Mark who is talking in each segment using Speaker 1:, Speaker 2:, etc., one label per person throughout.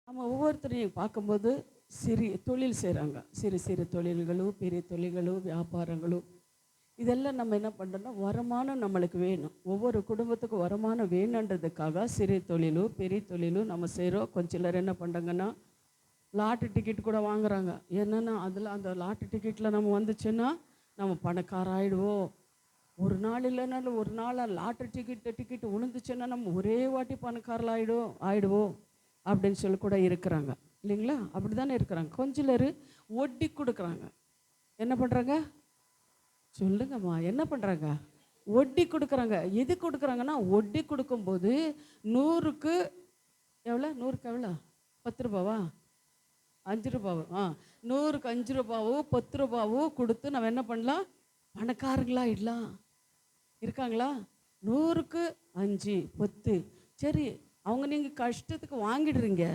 Speaker 1: நம்ம ஒவ்வொருத்தரையும் பார்க்கும்போது தொழில் செய்கிறாங்க. சிறு சிறு தொழில்களோ பெரிய தொழில்களோ வியாபாரங்களோ இதெல்லாம் நம்ம என்ன பண்ணுறோம்னா வருமானம் நம்மளுக்கு வேணும். ஒவ்வொரு குடும்பத்துக்கும் வருமானம் வேணுன்றதுக்காக சிறு தொழிலோ பெரிய தொழிலோ நம்ம செய்கிறோம். கொஞ்சம் சிலர் என்ன பண்ணுறாங்கன்னா லாட்ரி டிக்கெட் கூட வாங்குறாங்க. என்னென்னா அதில் அந்த லாட்ரி டிக்கெட்டில் நம்ம வந்துச்சுன்னா நம்ம பணக்காராயிடுவோம். ஒரு நாள் இல்லைனாலும் ஒரு நாள் லாட்ரி டிக்கெட் விழுந்துச்சுன்னா நம்ம ஒரே வாட்டி ஆயிடுவோம் அப்படின்னு சொல்லி கூட இருக்கிறாங்க இல்லைங்களா? அப்படி தானே இருக்கிறாங்க. கொஞ்சம் பேர் ஒட்டி கொடுக்குறாங்க. என்ன பண்ணுறாங்க சொல்லுங்கம்மா? என்ன பண்ணுறாங்க? ஒட்டி கொடுக்குறாங்க. எது கொடுக்குறாங்கன்னா ஒட்டி கொடுக்கும்போது 100க்கு எவ்வளோ? 100க்கு எவ்வளோ? 10 ரூபாவா? 5 ரூபாவோ? 100க்கு 5 ரூபாவோ 10 ரூபாவோ கொடுத்து நம்ம என்ன பண்ணலாம்? பணக்காரங்களாகிடலாம். இருக்காங்களா? 100க்கு 5 10 சரி, அவங்க நீங்கள் கஷ்டத்துக்கு வாங்கிடுறீங்க.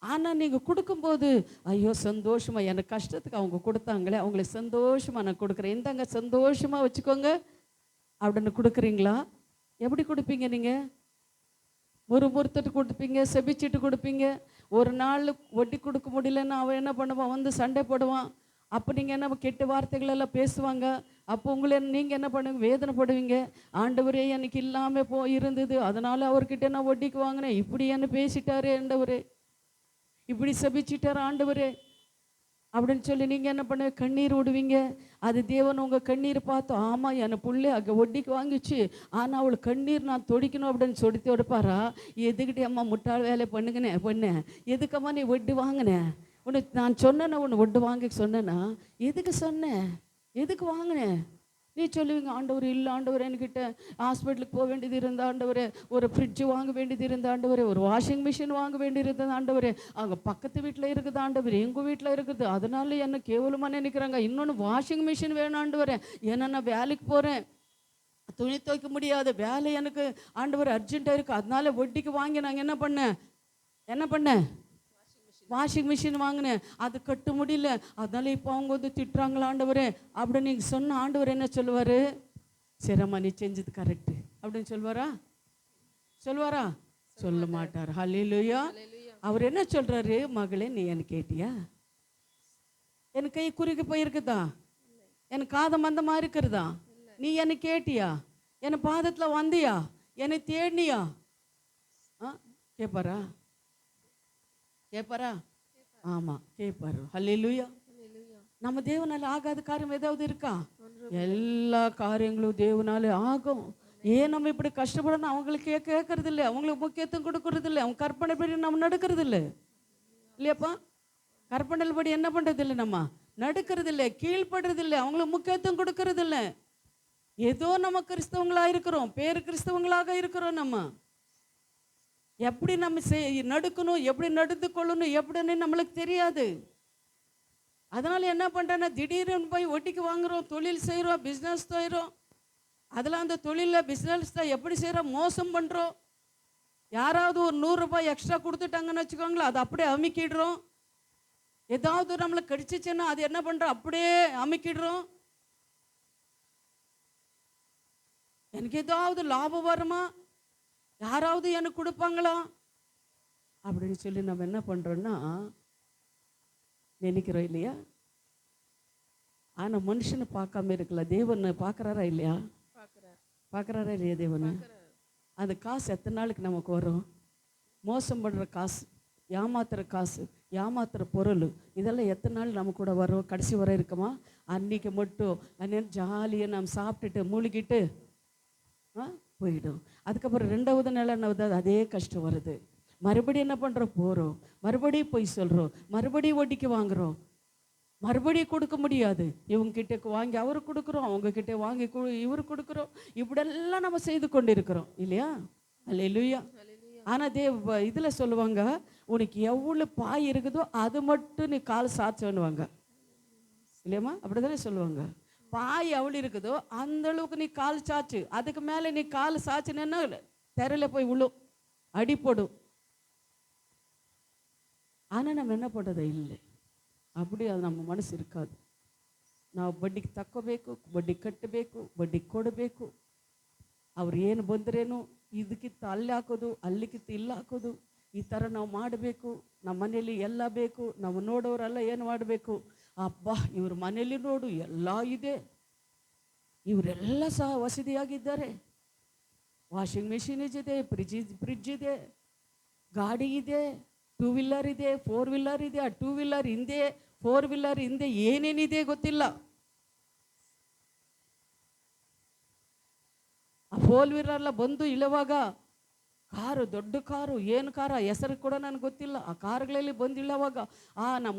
Speaker 1: ஆனால் நீங்கள் கொடுக்கும்போது ஐயோ சந்தோஷமாக எனக்கு கஷ்டத்துக்கு அவங்க கொடுத்தாங்களே அவங்களுக்கு சந்தோஷமாக நான் கொடுக்குறேன், இந்தாங்க சந்தோஷமாக வச்சுக்கோங்க அப்படின்னு கொடுக்குறீங்களா? எப்படி கொடுப்பீங்க நீங்கள்? முறுமுறுத்துட்டு கொடுப்பீங்க, செபிச்சிட்டு கொடுப்பீங்க. ஒரு நாள் வட்டி கொடுக்க முடியலன்னா அவன் என்ன பண்ணுவான்? வந்து சண்டை போடுவான். அப்போ நீங்கள் என்ன கெட்ட வார்த்தைகள் எல்லாம் பேசுவாங்க. அப்போ உங்களை நீங்கள் என்ன பண்ணுவீங்க? வேதனைப்படுவீங்க. ஆண்டவரே எனக்கு இல்லாமல் இருந்தது, அதனால் அவர்கிட்ட நான் வட்டிக்கு வாங்கினேன், இப்படி என்ன பேசிட்டாரு ஆண்டவரே, இப்படி சபிச்சிட்டார் ஆண்டவரே அப்படின்னு சொல்லி நீங்கள் என்ன பண்ணுவீங்க? கண்ணீர் விடுவீங்க. அது தேவன் உங்கள் கண்ணீர் பார்த்து ஆமாம் என் புள்ளை அங்கே வட்டிக்கு வாங்கிச்சு, ஆனால் அவள் கண்ணீர் நான் தொடிக்கணும் அப்படின்னு சொல்லி தொடுப்பாரா? எதுக்கிட்டே அம்மா முட்டாள் வேலை பண்ணேன், எதுக்கம்மா நீ வட்டி வாங்கினேன்? உனக்கு நான் சொன்னேன்னா ஒன்று வட்டி வாங்கி சொன்னேன்னா எதுக்கு சொன்னேன்? எதுக்கு வாங்கினேன்? நீ சொல்லுவீங்க ஆண்டவர் இல்லை ஆண்டவர் என்கிட்ட ஹாஸ்பிட்டலுக்கு போக வேண்டியது இருந்த ஆண்டவர், ஒரு ஃப்ரிட்ஜு வாங்க வேண்டியது இருந்த ஆண்டவர், ஒரு வாஷிங் மிஷின் வாங்க வேண்டியது இருந்தது ஆண்டவர், அங்கே பக்கத்து வீட்டில் இருக்குது ஆண்டவர், எங்கள் வீட்டில் இருக்குது, அதனால என்ன கேவலமாக நினைக்கிறாங்க. இன்னொன்று வாஷிங் மிஷின் வேணும் ஆண்டவர், ஏன்னா நான் வேலைக்கு போகிறேன், துணி துவைக்க முடியாது, வேலை எனக்கு ஆண்டவர் அர்ஜென்ட்டாக இருக்குது, அதனால வட்டிக்கு வாங்கி நாங்கள் என்ன பண்ணேன்? வாஷிங் மிஷின் வாங்கினேன், அது கட்ட முடியல, அதனால இப்போ அவங்க வந்து திட்டுறாங்களா ஆண்டவரே அப்படின்னு நீங்கள் சொன்ன ஆண்டவர் என்ன சொல்லுவார்? சரிம்மா நீ செஞ்சது கரெக்டு அப்படின்னு சொல்லுவாரா? சொல்ல மாட்டார். ஹல்லேலூயா. அவர் என்ன சொல்கிறாரு? மகளே நீ என்ன கேட்டியா? எனக்கு கை குறுக்கி போயிருக்குதா? எனக்கு காதம் மந்தமாக இருக்கிறதா? நீ என்ன கேட்டியா? என் பாதத்தில் வந்தியா? என்னை தேடினியா? கேட்பாரா? ஆமாம் கேட்பாரு. ஹல்லேலூயா. நம்ம தேவனால ஆகாத காரியம் ஏதாவது இருக்கா? எல்லா காரியங்களும் தேவனால ஆகும். ஏன் நம்ம இப்படி கஷ்டப்படணும்? அவங்களுக்கு கேட்கறது இல்லை, அவங்களுக்கு முக்கியத்துவம் கொடுக்கறது இல்லை, அவங்க கற்பனை படி நம்ம நடக்கிறது இல்லை இல்லையாப்பா? கற்பனை படி என்ன பண்ணுறது இல்லை, நம்ம நடக்கிறது இல்லை, கீழ்படுறது இல்லை, அவங்களுக்கு முக்கியத்துவம் கொடுக்கறது இல்லை. ஏதோ நம்ம கிறிஸ்தவங்களாக இருக்கிறோம், பேர் கிறிஸ்தவங்களாக இருக்கிறோம். நம்ம எப்படி நம்ம நடக்கணும், எப்படி நடந்து கொள்ளணும் எப்படின்னு நம்மளுக்கு தெரியாது. அதனால என்ன பண்ணுறேன்னா திடீர்னு போய் ஒட்டிக்கு வாங்குகிறோம், தொழில் செய்கிறோம், பிஸ்னஸ் செய்கிறோம். அதெல்லாம் அந்த தொழிலில் பிஸ்னஸ் தான் எப்படி செய்கிறோம்? மோசம் பண்ணுறோம். யாராவது ஒரு 100 ரூபாய் எக்ஸ்ட்ரா கொடுத்துட்டாங்கன்னு வச்சுக்கோங்களேன், அதை அப்படியே அமுக்கிடுறோம். ஏதாவது நம்மளுக்கு கிடைச்சிச்சுன்னா அது என்ன பண்ணுறோம்? அப்படியே அமுக்கிடுறோம். எனக்கு ஏதாவது லாபம் வருமா, யாராவது எனக்கு கொடுப்பாங்களா அப்படின்னு சொல்லி நம்ம என்ன பண்ணுறோன்னா நினைக்கிறோம் இல்லையா? ஆனால் மனுஷனை பார்க்காம இருக்கல, தேவனை பார்க்குறாரா இல்லையா? பார்க்குறாரா இல்லையா தேவனை? அந்த காசு எத்தனை நாளுக்கு நமக்கு வரும்? மோசம் பண்ணுற காசு, ஏமாத்துற காசு, ஏமாத்துற பொருள், இதெல்லாம் எத்தனை நாள் நம்ம கூட வரும்? கடைசி வரை இருக்குமா? அன்னைக்கு மட்டும் அன்னைக்கு ஜாலியாக நம்ம சாப்பிட்டுட்டு மூழ்கிட்டு போயிடும். அதுக்கப்புறம் 2வது நாள் என்ன வருது? அதே கஷ்டம் வருது. மறுபடியும் என்ன பண்ணுறோம்? போகிறோம், மறுபடியும் போய் சொல்கிறோம், மறுபடியும் வட்டிக்கு வாங்குகிறோம், மறுபடியும் கொடுக்க முடியாது, இவங்ககிட்ட வாங்கி அவருக்கு கொடுக்குறோம், அவங்கக்கிட்ட வாங்கி இவரு கொடுக்குறோம், இப்படியெல்லாம் நம்ம செய்து கொண்டு இருக்கிறோம் இல்லையா? அல்லேலூயா. ஆனால் இதில் சொல்லுவாங்க, உனக்கு எவ்வளோ பாய் இருக்குதோ அது மட்டும் நீ கால் சாச்சோன்னுவாங்க இல்லையாம்மா? அப்படி தானே சொல்லுவாங்க. பாய் எவ்வளோ இருக்குதோ அந்த அளவுக்கு நீ கால் சாச்சு, அதுக்கு மேலே நீ கால் சாச்சுன்னா தெருவில் போய் விழும், அடிப்படும். ஆனால் நம்ம என்ன பண்ணுறது இல்லை, அப்படி அது ನಮ್ಮ ಮನಸ್ಸು இருக்காது. ನಾವು ಬಡ್ಡಿಗೆ ತಕ್ಕೋಬೇಕು, ಬಡ್ಡಿ ಕಟ್ಟಬೇಕು, ಬಡ್ಡಿ ಕೊಡಬೇಕು. ಅವ್ರು ಏನು ಬಂದ್ರೇನು ಇದಕ್ಕಿಂತ ಅಲ್ಲಿ ಹಾಕೋದು, ಅಲ್ಲಿಗಿಂತ ಇಲ್ಲಿ ಹಾಕೋದು, ಈ ಥರ ನಾವು ಮಾಡಬೇಕು. ನಮ್ಮ ಮನೇಲಿ ಎಲ್ಲ ಬೇಕು. ನಾವು ನೋಡೋರೆಲ್ಲ ಏನು ಮಾಡಬೇಕು, ಅಬ್ಬಾ ಇವ್ರ ಮನೇಲಿ ನೋಡು ಎಲ್ಲ ಇದೆ, ಇವರೆಲ್ಲ ಸಹ ವಸತಿಯಾಗಿದ್ದಾರೆ, ವಾಷಿಂಗ್ ಮೆಷಿನ್ ಇದೆ, ಫ್ರಿಡ್ಜ್ ಇದೆ, ಗಾಡಿ ಇದೆ, 2 ವೀಲರ್ ಇದೆ, 4 ವೀಲರ್ ಇದೆ. ಆ 2 ವೀಲರ್ ಹಿಂದೆ 4 ವೀಲರ್ ಹಿಂದೆ ಏನೇನಿದೆ ಗೊತ್ತಿಲ್ಲ. ಆ 4 ವೀಲರ್ಲ್ಲ ಬಂದು ಇಳುವಾಗ ಕಾರು, ದೊಡ್ಡ ಕಾರು, ಏನು ಕಾರ ಹೆಸರು ಕೂಡ ನನಗೆ ಗೊತ್ತಿಲ್ಲ. ಆ ಕಾರುಗಳಲ್ಲಿ ಬಂದು ಇಳುವಾಗ ನಾವು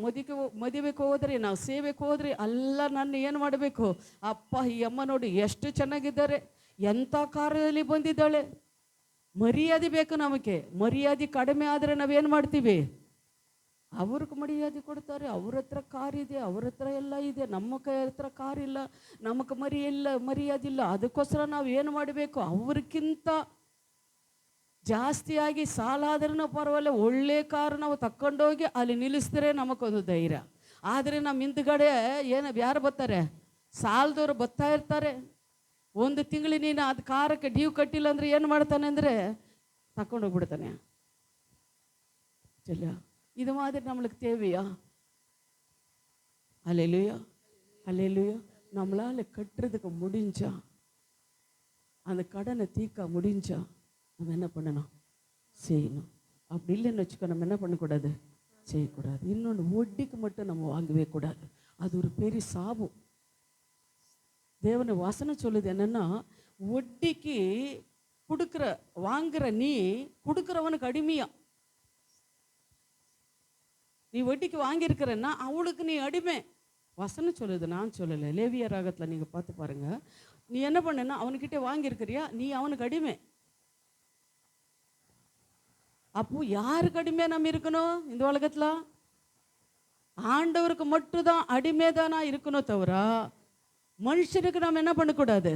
Speaker 1: ಮದುವೆಗೆ ಹೋದ್ರೆ, ನಾವು ಸೇವೆಗೆ ಹೋದ್ರೆ ಎಲ್ಲ ನನ್ನ ಏನು ಮಾಡಬೇಕು, ಅಪ್ಪ ಈ ಅಮ್ಮ ನೋಡಿ ಎಷ್ಟು ಚೆನ್ನಾಗಿದ್ದಾರೆ, ಎಂಥ ಕಾರಲ್ಲಿ ಬಂದಿದ್ದಾಳೆ. ಮರ್ಯಾದೆ ಬೇಕು ನಮಗೆ. ಮರ್ಯಾದೆ ಕಡಿಮೆ ಆದರೆ ನಾವೇನು ಮಾಡ್ತೀವಿ, ಅವ್ರಿಗೆ ಮರ್ಯಾದೆ ಕೊಡ್ತಾರೆ. ಅವ್ರ ಹತ್ರ ಕಾರಿದೆ, ಅವ್ರ ಹತ್ರ ಎಲ್ಲ ಇದೆ, ನಮ್ಮ ಕೈ ಹತ್ರ ಕಾರಿಲ್ಲ, ನಮಗೆ ಮರ್ಯಾದಿಲ್ಲ. ಅದಕ್ಕೋಸ್ಕರ ನಾವು ಏನು ಮಾಡಬೇಕು, ಅವ್ರಿಗಿಂತ ಜಾಸ್ತಿಯಾಗಿ ಸಾಲ ಆದ್ರೂ ಪರವಾಗಿಲ್ಲ, ಒಳ್ಳೆ ಕಾರು ನಾವು ತಕ್ಕೊಂಡೋಗಿ ಅಲ್ಲಿ ನಿಲ್ಲಿಸಿದ್ರೆ ನಮಗೊಂದು ಧೈರ್ಯ. ಆದರೆ ನಮ್ಮ ಹಿಂದ್ಗಡೆ ಯಾರು ಬರ್ತಾರೆ, ಸಾಲದವ್ರು ಬರ್ತಾ ಇರ್ತಾರೆ. ಒಂದು ತಿಂಗಳು ನೀನು ಅದು ಕಾರಕ್ಕೆ ಡ್ಯೂ ಕಟ್ಟಿಲ್ಲ ಅಂದರೆ ಏನು ಮಾಡ್ತಾನೆ ಅಂದರೆ ತಗೊಂಡೋಗ್ಬಿಡ್ತಾನೆ. ಚಲ್ಯ ಇದು மாதிரி நம்மளுக்கு தேவையா? அல்லேலூயா, அல்லேலூயா. நம்மளால் கட்டுறதுக்கு முடிஞ்சா, அந்த கடனை தீர்க்க முடிஞ்சா நம்ம என்ன பண்ணணும், செய்யணும். அப்படி இல்லைன்னு வச்சுக்கோ, நம்ம என்ன பண்ணக்கூடாது, செய்யக்கூடாது. இன்னொன்று, வட்டிக்கு மட்டும் நம்ம வாங்கவே கூடாது. அது ஒரு பெரிய சாபம். தேவன வசனம் சொல்லுது என்னன்னா, வட்டிக்கு வாங்குற நீ கொடுக்குறவனுக்கு அடிமையா. நீ வட்டிக்கு வாங்கியிருக்கிறன்னா அவளுக்கு நீ அடிமை. வசனம் சொல்லுது, நான் சொல்லலை. லேவிய ராகத்தில் நீங்கள் பார்த்து பாருங்க. நீ என்ன பண்ணனா, அவனுக்கிட்டே வாங்கியிருக்கிறியா, நீ அவனுக்கு அடிமை. அப்போ யாருக்கு அடிமை நம்ம இருக்கணும் இந்த உலகத்தில்? ஆண்டவருக்கு மட்டும்தான் அடிமைதானா இருக்கணும், தவிர மனுஷனுக்கு நம்ம என்ன பண்ணக்கூடாது.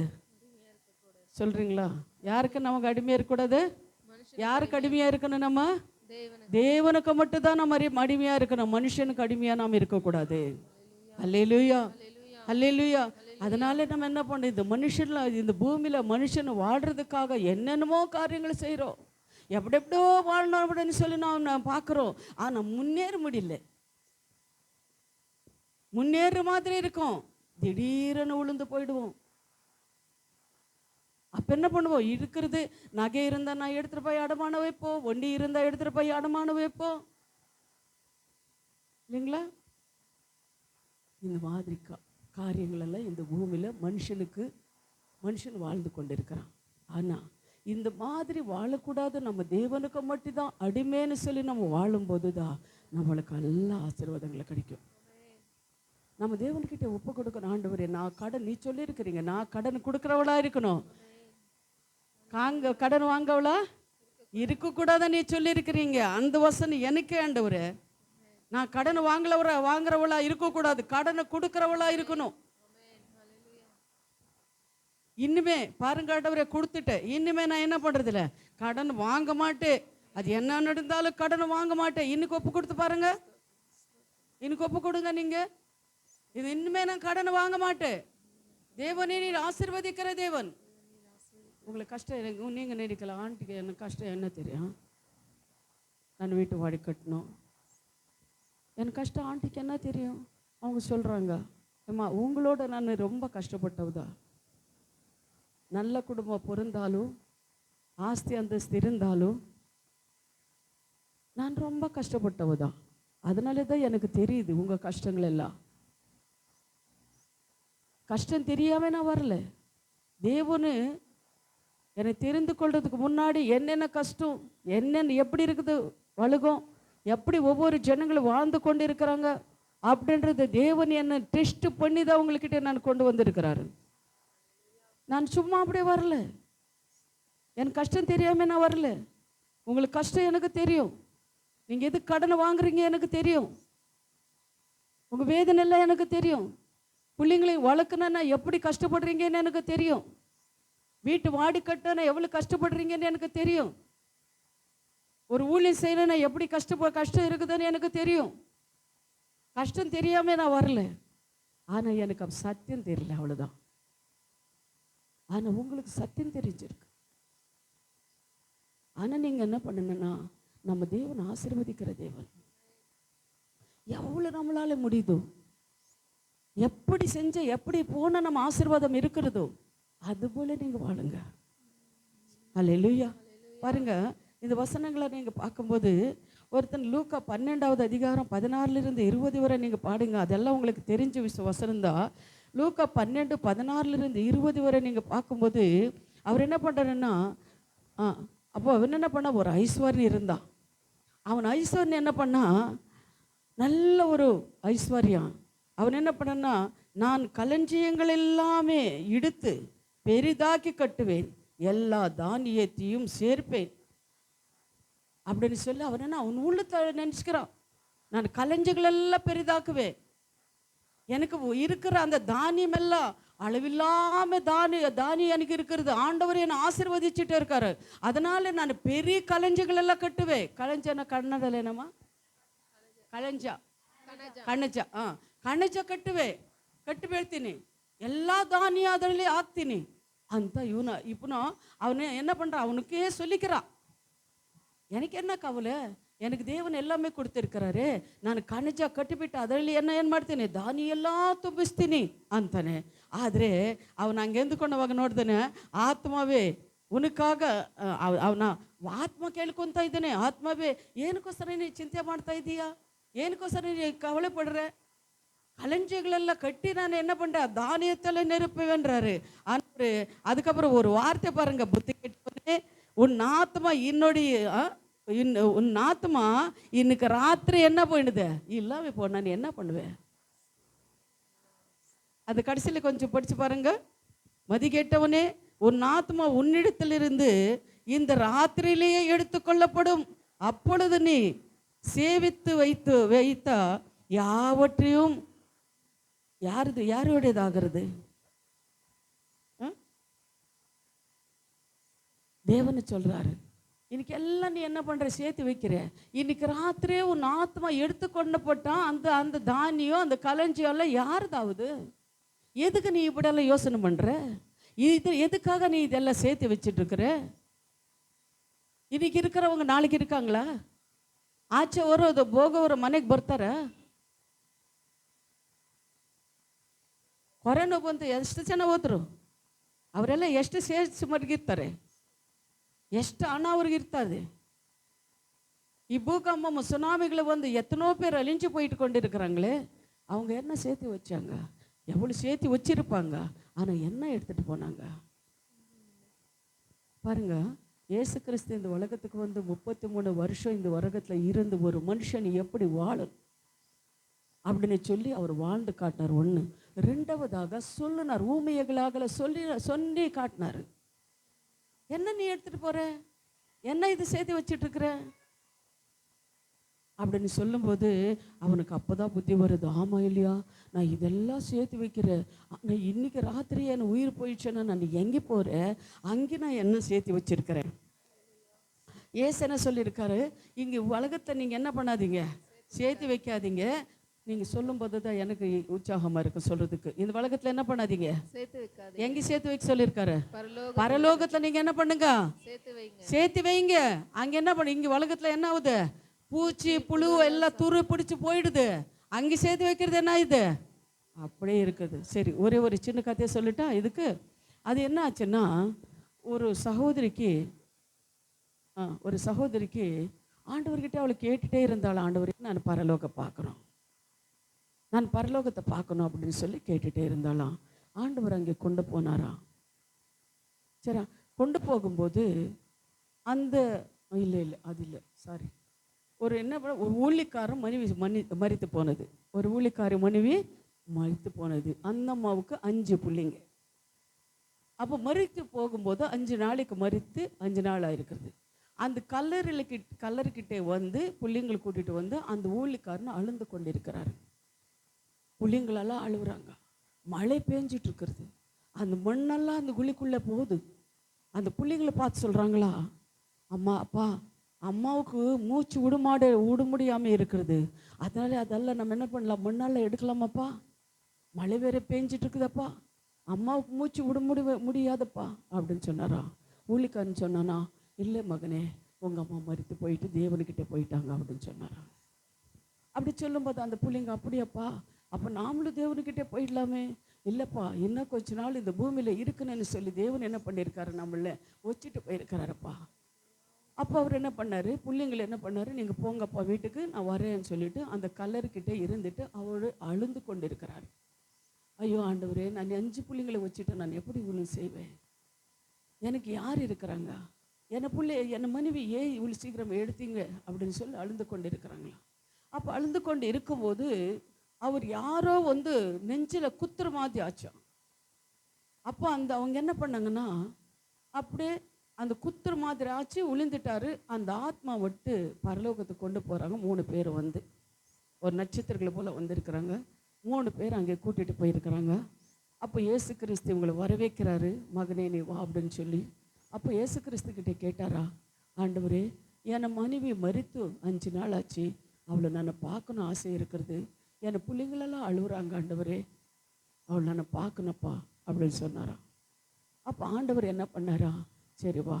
Speaker 1: சொல்றீங்களா? யாருக்கு நமக்கு அடிமையாக இருக்கக்கூடாது? யாருக்கு அடிமையாக இருக்கணும்? நம்ம தேவனுக்கு மட்டும்தான் நம்ம அடிமையாக இருக்கணும். மனுஷனுக்கு அடிமையாக நாம் இருக்கக்கூடாது. அல்லேலூயா, அல்லேலூயா. அதனால நம்ம என்ன பண்ணோம், இந்த மனுஷன்ல, இந்த பூமியில் மனுஷன் வாழ்றதுக்காக என்னென்னமோ காரியங்கள் செய்கிறோம். எப்படியோ வாழணும் அப்படின்னு சொல்லி நான் பார்க்குறோம். ஆனால் முன்னேற முடியல. முன்னேற மாதிரி இருக்கும், திடீரென்னு விழுந்து போயிடுவோம். அப்போ என்ன பண்ணுவோம், இருக்கிறது நகை இருந்தால் நான் எடுத்துகிட்டு போய் அடமானம் வைப்போம், வண்டி இருந்தால் எடுத்துகிட்டு போய் அடமானம் வைப்போம், இல்லைங்களா? இந்த மாதிரி காரியங்களெல்லாம் இந்த பூமியில் மனுஷன் வாழ்ந்து கொண்டிருக்கிறான். ஆனால் இந்த மாதிரி வாழக்கூடாது. நம்ம தேவனுக்கு மட்டும்தான் அடிமைன்னு சொல்லி நம்ம வாழும்போது தான் நம்மளுக்கு எல்லா ஆசீர்வாதங்களும் கிடைக்கும். நம்ம தேவன்கிட்ட ஒப்பு கொடுக்கணும். ஆண்டவரே, நான் கடன், நீ சொல்லியிருக்கிறீங்க நான் கடன் கொடுக்குறவளா இருக்கணும், கடன் வாங்கவளா இருக்கக்கூடாத நீ சொல்லியிருக்கிறீங்க. அந்த வசனம் எனக்கு ஆண்டவரே, நான் கடன் வாங்குறவளா இருக்கக்கூடாது, கடனை கொடுக்குறவளா இருக்கணும். இன்னுமே பாருங்க ஆண்டவரே, கொடுத்துட்டேன், இனிமே நான் என்ன பண்றதில்ல, கடன் வாங்க மாட்டேன். அது என்ன நடந்தாலும் கடன் வாங்க மாட்டேன். இன்னைக்கு ஒப்பு கொடுத்து பாருங்க, இன்னைக்கு ஒப்பு கொடுங்க. நீங்க இது இனிமே நான் கடன் வாங்க மாட்டேன். தேவனே நீர் ஆசீர்வதிக்கிற தேவன். உங்களுக்கு கஷ்டம் நீங்க நினைக்கலாம், ஆண்டிக்கு எனக்கு கஷ்டம் என்ன தெரியும், நான் வீட்டு வாடி கட்டணும், எனக்கு கஷ்டம் ஆண்டிக்கு என்ன தெரியும். அவங்க சொல்றாங்க, அம்மா உங்களோட நான் ரொம்ப கஷ்டப்பட்டவுதா, நல்ல குடும்பம் பொருந்தாலும் ஆஸ்தி அந்தஸ்து இருந்தாலும் நான் ரொம்ப கஷ்டப்பட்டவுதான். அதனால தான் எனக்கு தெரியுது உங்கள் கஷ்டங்கள் எல்லாம். கஷ்டம் தெரியாம நான் வரல. தேவனு என்னை தெரிந்து கொள்றதுக்கு முன்னாடி என்னென்ன கஷ்டம், எப்படி இருக்குது வழுகம், எப்படி ஒவ்வொரு ஜனங்களும் வாழ்ந்து கொண்டு இருக்கிறாங்க அப்படின்றது தேவன் என்னை டெஸ்ட் பண்ணி தான் உங்கள்கிட்ட நான் கொண்டு வந்திருக்கிறாரு. நான் சும்மா அப்படியே வரல, என் கஷ்டம் தெரியாமல் நான் வரல. உங்களுக்கு கஷ்டம் எனக்கு தெரியும், நீங்கள் எது கடனை வாங்குறீங்க எனக்கு தெரியும், உங்கள் வேதனை எல்லாம் எனக்கு தெரியும், பிள்ளைங்களையும் வளர்க்கணுன்னா எப்படி கஷ்டப்படுறீங்கன்னு எனக்கு தெரியும், வீட்டு வாடி கட்டினா எவ்வளோ கஷ்டப்படுறீங்கன்னு எனக்கு தெரியும், ஒரு ஊழியம் செய்யணும்னா எப்படி கஷ்டம் இருக்குதுன்னு எனக்கு தெரியும். கஷ்டம் தெரியாமல் நான் வரல, ஆனால் எனக்கு சத்தியம் தெரியல, அவ்வளோதான். ஆனால் உங்களுக்கு சத்தியம் தெரிஞ்சிருக்கு. ஆனால் நீங்கள் என்ன பண்ணணுன்னா, நம்ம தேவன் ஆசீர்வதிக்கிற தேவன். எவ்வளோ நம்மளால முடியுதோ, எப்படி செஞ்ச எப்படி போன நம்ம ஆசீர்வாதம் இருக்கிறதோ அதுபோல நீங்கள் வாழுங்க. அல்லேலூயா. பாருங்க, இந்த வசனங்களை நீங்கள் பார்க்கும்போது ஒருத்தன் லூக்கா 12வது அதிகாரம் 16லிருந்து 20 வரை நீங்கள் பாடுங்க. அதெல்லாம் உங்களுக்கு தெரிஞ்ச வசனம் தான். லூக்கா 12 16லிருந்து 20 வரை நீங்கள் பார்க்கும்போது அவர் என்ன பண்ணுறாருன்னா, அப்போ அவன் என்ன பண்ண, ஒரு ஐஸ்வர்யம் இருந்தான். அவன் ஐஸ்வர்யம் என்ன பண்ணா, நல்ல ஒரு ஐஸ்வர்யம். அவன் என்ன பண்ணனா, நான் களஞ்சியங்கள் எல்லாமே இடித்து பெரிதாக்கி கட்டுவேன், எல்லா தானியத்தையும் சேர்ப்பேன் அப்படின்னு சொல்லி அவன் என்ன, அவன் உள்ளத்தை நினச்சிக்கிறான், நான் களஞ்சியங்கள் எல்லாம் பெரிதாக்குவேன், எனக்கு இருக்கிற அந்த தானியம் எல்லாம் அளவில்லாம தானியம் எனக்கு இருக்கிறது, ஆண்டவர் என்னை ஆசீர்வதிச்சுட்டு இருக்காரு, அதனால நான் பெரிய களஞ்சியங்கள் எல்லாம் கட்டுவேன். களஞ்சன கன்னடல என்னமா, ಕಳಂಜ ಕಣಜ ಕಣಜ ಕಟ್ಟಿ ಬೆಳ್ತೀನಿ, ಎಲ್ಲ ಧಾನ್ಯ ಅದರಲ್ಲಿ ಹಾಕ್ತೀನಿ ಅಂತ இப்போ அவனு என்ன பண்ணுறான், அவனுக்கே சொல்லிக்கிறான், எனக்கு என்ன கவலை, எனக்கு தேவன் எல்லாமே கொடுத்துருக்கிறாரு, ನಾನು ಕಣಜ ಕಟ್ಟಿಬಿಟ್ಟು ಅದರಲ್ಲಿ ಏನು ಮಾಡ್ತೀನಿ, ಧಾನ್ಯ ಎಲ್ಲ ತುಂಬಿಸ್ತೀನಿ ಅಂತಾನೆ. ಆದರೆ ಅವನು ಹಂಗೆ ಎಂದುಕೊಂಡವಾಗ ನೋಡ್ದಾನೆ, ಆತ್ಮವೇ ಉನಕ್ಕಾಗ ಅವನ ಆತ್ಮ ಕೇಳ್ಕೊತಾ ಇದ್ದಾನೆ, ಆತ್ಮವೇ ಏನಕ್ಕೋಸ್ಕರ ನೀನು ಚಿಂತೆ ಮಾಡ್ತಾ ಇದೀಯಾ, ಏನಕ್ಕೋಸ್ಕರ நீ கவலைப்படுற, களஞ்சியங்களெல்லாம் கட்டி நான் என்ன பண்ணுறேன், தானியத்தில் நெருப்புவேன்றாரு. அன்று அதுக்கப்புறம் ஒரு வார்த்தை பாருங்க, புத்தி கெட்டவனே, உன் ஆத்மா உன் ஆத்மா இன்னைக்கு ராத்திரி என்ன போயிடுது இல்லாம போ, நான் என்ன பண்ணுவேன். அது கடைசியில் கொஞ்சம் படிச்சு பாருங்க. மதி கேட்டவனே, உன் ஆத்மா உன்னிடத்திலிருந்து இந்த ராத்திரியிலேயே எடுத்துக்கொள்ளப்படும், அப்பொழுது நீ சேவித்து வைத்த யாவற்றையும் யாருடையதாகிறது, தேவனை சொல்றாரு. இன்னைக்கு எல்லாம் நீ என்ன பண்ற, சேர்த்து வைக்கிற, இன்னைக்கு ராத்திரியே உன் ஆத்மா எடுத்துக்கொண்டு போட்டான், அந்த தானியம் அந்த களஞ்சியம் எல்லாம் யாருதாவது, எதுக்கு நீ இப்படியெல்லாம் யோசனை பண்ற, இது எதுக்காக நீ இதெல்லாம் சேர்த்து வச்சுட்டு இருக்கிற. இன்னைக்கு இருக்கிறவங்க நாளைக்கு இருக்காங்களா, ಆಚೆ ಬರೋದು ಹೋಗೋರು ಮನೆಗೆ ಬರ್ತಾರೆ. ಕೊರೋನಾ ಬಂತು, ಎಷ್ಟು ಜನ ಹೋದ್ರು, ಅವರೆಲ್ಲ ಎಷ್ಟು ಸೇರಿಸಿ ಮಡಗಿರ್ತಾರೆ, ಎಷ್ಟು ಹಣ ಅವ್ರಿಗಿರ್ತದೆ. ಈ ಭೂಕಂಪம் சுனாமிகளை வந்து எத்தனோ பேர் அழிஞ்சு போயிட்டு கொண்டு இருக்கிறாங்களே, அவங்க என்ன சேர்த்து வச்சாங்க, எவ்வளோ சேர்த்து வச்சிருப்பாங்க, ஆனால் என்ன எடுத்துட்டு போனாங்க பாருங்க. இயேசு கிறிஸ்து இந்த உலகத்துக்கு வந்து 33 வருஷம் இந்த உலகத்தில் இருந்து ஒரு மனுஷன் எப்படி வாழும் அப்படின்னு சொல்லி அவர் வாழ்ந்து காட்டினார். ஒன்று. ரெண்டாவதாக சொல்லினார், ஊமையர்களாக சொல்லி காட்டினார். என்ன நீ எடுத்துட்டு போற, என்ன இது சேர்த்து வச்சிட்டு இருக்கிற அப்படின்னு சொல்லும்போது அவனுக்கு அப்போதான் புத்தி வருது, ஆமாம் இல்லையா, நான் இதெல்லாம் சேர்த்து வைக்கிறேன், ஆனால் இன்னைக்கு ராத்திரி என் உயிர் போயிடுச்சுன்னா நான் எங்கே போகிறேன், அங்கே நான் என்ன சேர்த்து வச்சிருக்கிறேன். ஏசு என்ன சொல்லியிருக்காரு, இங்கே உலகத்தை நீங்கள் என்ன பண்ணாதீங்க, சேர்த்து வைக்காதீங்க. நீங்கள் சொல்லும்போது தான் எனக்கு உற்சாகமாக இருக்கும் சொல்கிறதுக்கு. இந்த உலகத்தில் என்ன பண்ணாதீங்க, எங்கே சேர்த்து வைக்க சொல்லியிருக்காரு, பரலோகத்தில் நீங்கள் என்ன பண்ணுங்க, சேர்த்து வைங்க. அங்கே என்ன பண்ணு, இங்கே உலகத்தில் என்ன ஆகுது, பூச்சி புழு எல்லாம் துரு பிடிச்சி போயிடுது, அங்கே சேர்த்து வைக்கிறது என்ன இது அப்படியே இருக்குது. சரி, ஒரு சின்ன கதையை சொல்லிட்டா இதுக்கு. அது என்ன ஆச்சுன்னா, ஒரு சகோதரிக்கு ஆண்டவர்கிட்ட அவளை கேட்டுகிட்டே இருந்தாள், ஆண்டவருக்கு நான் பரலோகத்தை பார்க்கணும் அப்படின்னு சொல்லி கேட்டுகிட்டே இருந்தாலாம். ஆண்டவர் அங்கே கொண்டு போனாராம். சரி, கொண்டு போகும்போது ஒரு ஊழிக்காரன் மரித்து போனது. ஒரு ஊழிக்காரி மனைவி மரித்து போனது. அந்த அம்மாவுக்கு 5 பிள்ளைங்க. அப்போ மரித்து போகும்போது 5 நாளைக்கு மரித்து 5 நாள் ஆயிருக்கிறது. அந்த கல்லறுக்கிட்டே வந்து பிள்ளைங்களை கூட்டிகிட்டு வந்து அந்த ஊழிக்காரன் அழுந்து கொண்டிருக்கிறாரு. பிள்ளைங்களெல்லாம் அழுகுறாங்க, மழை பேஞ்சிட்டு இருக்கிறது, அந்த மண்ணெல்லாம் அந்த குழிக்குள்ளே போகுது. அந்த பிள்ளைங்களை பார்த்து சொல்கிறாங்களா, அம்மா அப்பா, அம்மாவுக்கு மூச்சு விட முடியாமல் இருக்கிறது, அதெல்லாம் நம்ம என்ன பண்ணலாம், மண்ணால் எடுக்கலாமாப்பா, மழை வேற பேஞ்சிட்டு இருக்குதப்பா, அம்மாவுக்கு மூச்சு விட முடியாதப்பா அப்படின்னு சொன்னாரா. ஊழிக்காரன் சொன்னானா, இல்லை மகனே, உங்கள் அம்மா மரித்து போயிட்டு தேவனுக்கிட்டே போயிட்டாங்க அப்படின்னு சொன்னாரா. அப்படி சொல்லும்போது அந்த பிள்ளைங்க, அப்படியாப்பா, அப்போ நாமளும் தேவனுக்கிட்டே போயிடலாமே. இல்லைப்பா, இன்னும் கொஞ்ச நாள் இந்த பூமியில் இருக்குன்னு சொல்லி தேவன் என்ன பண்ணியிருக்காரு, நம்மள வச்சுட்டு போயிருக்கிறாரப்பா. அப்போ அவர் என்ன பண்ணார், பிள்ளைங்களை என்ன பண்ணார், நீங்கள் போங்கப்பா வீட்டுக்கு, நான் வரேன்னு சொல்லிட்டு அந்த கல்லறுக்கிட்டே இருந்துட்டு அவர் அழுந்து கொண்டு இருக்கிறார். ஐயோ ஆண்டவரே, நான் 5 பிள்ளைங்களை வச்சுட்டு நான் எப்படி இவ்வளோ செய்வேன்? எனக்கு யார் இருக்கிறாங்க? என் மனைவி ஏன் இவ்வளோ சீக்கிரம் எடுத்தீங்க அப்படின்னு சொல்லி அழுந்து கொண்டு இருக்கிறாங்களா. அப்போ அழுந்து கொண்டு இருக்கும்போது அவர் யாரோ வந்து நெஞ்சில் குத்துற மாதிரி ஆச்சான். அப்போ அவங்க என்ன பண்ணாங்கன்னா, அப்படியே அந்த குத்துற மாதிரி ஆச்சு, விழுந்துட்டாரு. அந்த ஆத்மா விட்டு பரலோகத்துக்கு கொண்டு போகிறாங்க. 3 பேர் வந்து ஒரு நட்சத்திரங்களை போல் வந்திருக்கிறாங்க. 3 பேர் அங்கே கூட்டிகிட்டு போயிருக்கிறாங்க. அப்போ இயேசு கிறிஸ்து இவங்களை வரவேற்கிறாரு, மகனே நீ வா அப்படின்னு சொல்லி. அப்போ இயேசு கிறிஸ்துக்கிட்டே கேட்டாரா, ஆண்டவரே, என் மனைவி மரித்து 5 நாள் ஆச்சு, அவளை நான் பார்க்கணும் ஆசை இருக்கிறது, என் பிள்ளைங்களெல்லாம் அழுகுறாங்க ஆண்டவரே, அவளை நான் பார்க்கணுப்பா அப்படின்னு சொன்னாராம். அப்போ ஆண்டவர் என்ன பண்ணாரா, சரி வா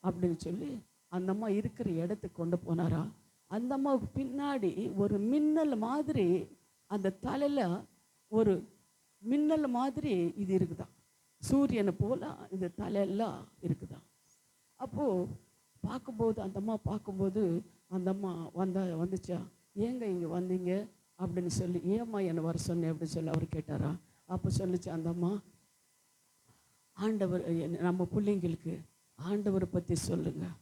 Speaker 1: அப்படின்னு சொல்லி அந்த அம்மா இருக்கிற இடத்துக்கு கொண்டு போனாரா. அந்த அம்மாவுக்கு பின்னாடி ஒரு மின்னல் மாதிரி, அந்த தலையில் ஒரு மின்னல் மாதிரி இது இருக்குதான், சூரியனை போல் இந்த தலையெல்லாம் இருக்குதான். அப்போது பார்க்கும்போது அந்த அம்மா பார்க்கும்போது அந்த அம்மா வந்துச்சா, ஏங்க இங்கே வந்தீங்க அப்படின்னு சொல்லி, ஏம்மா என்னை வர சொன்னேன் அப்படின்னு சொல்லி அவர் கேட்டாரா. அப்போ சொல்லிச்சு அந்த அம்மா, ஆண்டவர், நம்ம பிள்ளைங்களுக்கு ஆண்டவரை பற்றி சொல்லுங்கள்,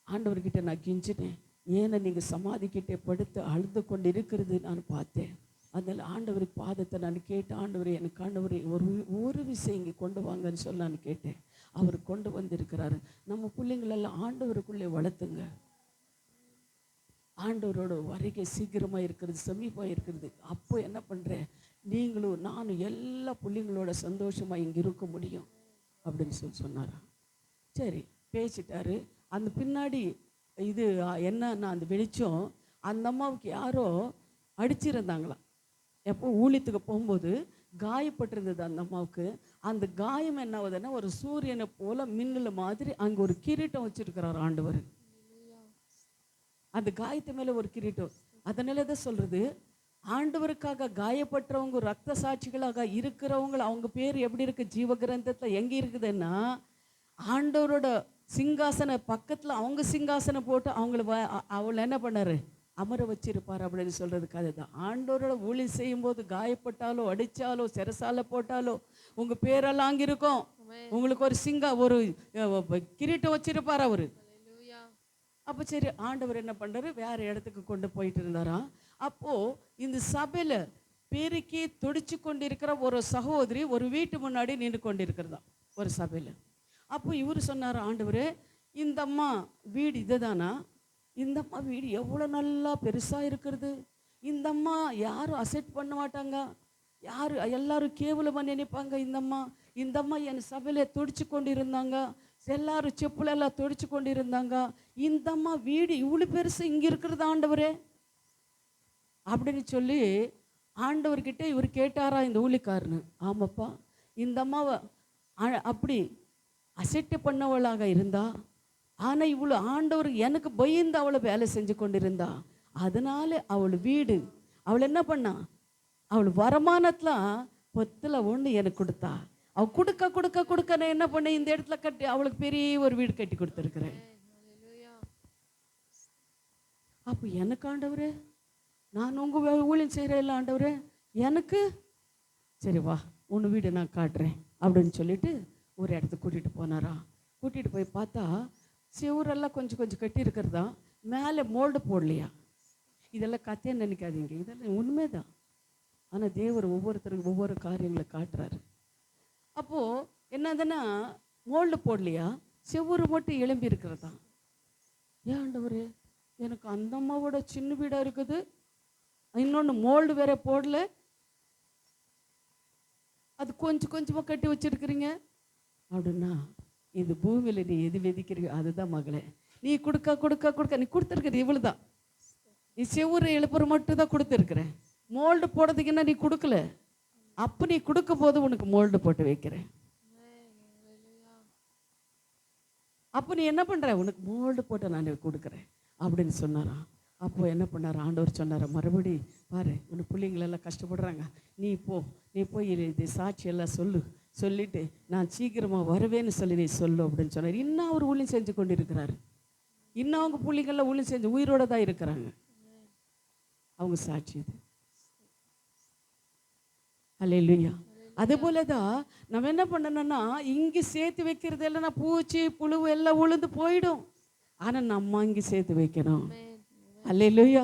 Speaker 1: ஆண்டவர்கிட்ட நான் கெஞ்சினேன், ஏன்னா நீங்கள் சமாதிக்கிட்டே படுத்து அழுது கொண்டு இருக்கிறது நான் பார்த்தேன், அதனால் ஆண்டவருக்கு பாதத்தை நான் கேட்டேன், ஆண்டவரை எனக்கு ஆண்டவரை ஒரு விஷயம் இங்கே கொண்டு வாங்கன்னு சொல்லி நான் கேட்டேன், அவர் கொண்டு வந்திருக்கிறாரு. நம்ம பிள்ளைங்களெல்லாம் ஆண்டவருக்குள்ளே வளர்த்துங்க. ஆண்டவரோட வருகை சீக்கிரமாக இருக்கிறது, சமீபமாக இருக்கிறது. அப்போ என்ன பண்ணுறேன், நீங்களும் நானும் எல்லா பிள்ளைங்களோட சந்தோஷமாக இங்கே இருக்க முடியும் அப்படின்னு சொன்னாரா. சரி பேசிட்டாரு. அந்த பின்னாடி இது என்னன்னா, அந்த வெளிச்சம் அந்த அம்மாவுக்கு யாரோ அடிச்சிருந்தாங்களாம். எப்போ ஊழியத்துக்கு போகும்போது காயப்பட்டிருந்தது அந்த அம்மாவுக்கு. அந்த காயம் என்ன ஆகுதுன்னா, ஒரு சூரியனை போல மின்னல் மாதிரி அங்கே ஒரு கிரீட்டம் வச்சிருக்கிறார் ஆண்டவர். அந்த காயத்து மேலே ஒரு கிரீட்டம். அதனால தான் சொல்கிறது, ஆண்டவருக்காக காயப்பட்டவங்க ரத்த சாட்சிகளாக இருக்கிறவங்க, அவங்க பேர் எப்படி இருக்குது ஜீவ கிரந்தத்தில் எங்கே இருக்குதுன்னா, ஆண்டவரோட சிங்காசன பக்கத்தில் அவங்க சிங்காசனம் போட்டு அவளை என்ன பண்ணார், அமர வச்சிருப்பார் அப்படின்னு சொல்கிறதுக்கு. அதுதான் ஆண்டவரோட ஊழியம் செய்யும்போது காயப்பட்டாலோ அடித்தாலோ சிரசால போட்டாலோ உங்கள் பேரெல்லாம் அங்கே இருக்கும். உங்களுக்கு ஒரு கிரீட்டம் வச்சிருப்பார் அவர். அப்போ சரி, ஆண்டவர் என்ன பண்ணுறாரு, வேறு இடத்துக்கு கொண்டு போயிட்டு இருந்தாராம். அப்போது இந்த சபையில் பெருக்கி துடிச்சு கொண்டிருக்கிற ஒரு சகோதரி ஒரு வீட்டு முன்னாடி நின்று கொண்டிருக்கிறதா ஒரு சபையில். அப்போ இவர் சொன்னார், ஆண்டவரே, இந்த அம்மா வீடு இதுதானா, இந்த அம்மா வீடு எவ்வளோ நல்லா பெருசாக இருக்கிறது, இந்த அம்மா யாரும் அசெப்ட் பண்ண மாட்டாங்க, எல்லாரும் கேவலமாக நினைப்பாங்க, இந்த அம்மா என் சபையில் துடிச்சு கொண்டு இருந்தாங்க, எல்லாரும் செப்புலெல்லாம் துடிச்சு கொண்டு இருந்தாங்க, இந்த அம்மா வீடு இவ்வளோ பெருசு இங்கே இருக்கிறது ஆண்டவரே அப்படின்னு சொல்லி ஆண்டவர்கிட்ட இவர் கேட்டாரா இந்த ஊழிக்காரனு. ஆமாப்பா, இந்த அம்மாவை அப்படி அசெப்ட் பண்ணவளாக இருந்தா, ஆனால் இவ்வளோ ஆண்டவர் எனக்கு பயந்து அவளை வேலை செஞ்சு கொண்டு இருந்தா, அதனால அவள் வீடு அவள் என்ன பண்ணா, அவள் வருமானத்தில் 10% எனக்கு கொடுத்தா. அவள் கொடுக்க நான் என்ன பண்ணேன், இந்த இடத்துல கட்டி அவளுக்கு பெரிய ஒரு வீடு கட்டி கொடுத்துருக்குறேன். அப்போ எனக்கு ஆண்டவரே, நான் உங்கள் ஊழியம் செய்கிறேன் இல்லை ஆண்டவரே, எனக்கு சரி வா உன் வீடு நான் காட்டுறேன் அப்படின்னு சொல்லிட்டு ஒரு இடத்துக்கு கூட்டிகிட்டு போனாரா. கூட்டிகிட்டு போய் பார்த்தா சிவரெல்லாம் கொஞ்சம் கட்டி இருக்கிறதா, மேலே மோல்டு போடலையா. இதெல்லாம் கத்தையாக நினைக்காதீங்க, இதெல்லாம் உண்மை தான். ஆனால் தேவர் ஒவ்வொருத்தருக்கும் ஒவ்வொரு காரியங்களை காட்டுறாரு. அப்போது என்னதுன்னா, மோல்டு போடலையா, செவ்வறு மட்டும் எழும்பி இருக்கிறதா. ஏன் ஆண்டவரே, எனக்கு அந்த அம்மாவோட சின்ன வீடாக இருக்குது, இன்னொன்று மோல்டு வேற போடல, அது கொஞ்சமாக கட்டி வச்சிருக்கிறீங்க அப்படின்னா, இது பூமியில் நீ எது விதிக்கிறீங்க அதுதான் மகளே. நீ கொடுக்க நீ கொடுத்துருக்குற இவ்வளோ தான். நீ செவ்வறு எழுப்புற மட்டும் தான் கொடுத்துருக்குறேன், மோல்டு போடுறதுக்கு என்ன நீ கொடுக்கல. அப்போ நீ கொடுக்கும் போது உனக்கு மோல்டு போட்டு வைக்கிறேன். அப்போ நீ என்ன பண்ணுற, உனக்கு மோல்டு போட்டு நான் கொடுக்குறேன் அப்படின்னு சொன்னாராம். அப்போது என்ன பண்ணார், ஆண்டவர் சொன்னார், மறுபடி பாரு உன் பிள்ளைங்களெல்லாம் கஷ்டப்படுறாங்க, நீ போய் இது சாட்சியெல்லாம் சொல்லிவிட்டு நான் சீக்கிரமாக வருவேன்னு சொல்லி நீ சொல்லு அப்படின்னு சொன்னார். இன்னும் அவர் ஊழியம் செஞ்சு கொண்டு இருக்கிறாரு. இன்னும் அவங்க பிள்ளைங்கள்லாம் ஊழியம் செஞ்சு உயிரோடு தான் இருக்கிறாங்க. அவங்க சாட்சி இது. அல்லேலூயா. அதுபோல தான் நம்ம என்ன பண்ணணும்னா, இங்கே சேர்த்து வைக்கிறது எல்லாம் பூச்சி புழு எல்லாம் உளுந்து போயிடும். ஆனால் நம்ம இங்கே சேர்த்து வைக்கணும். அல்லேலூயா.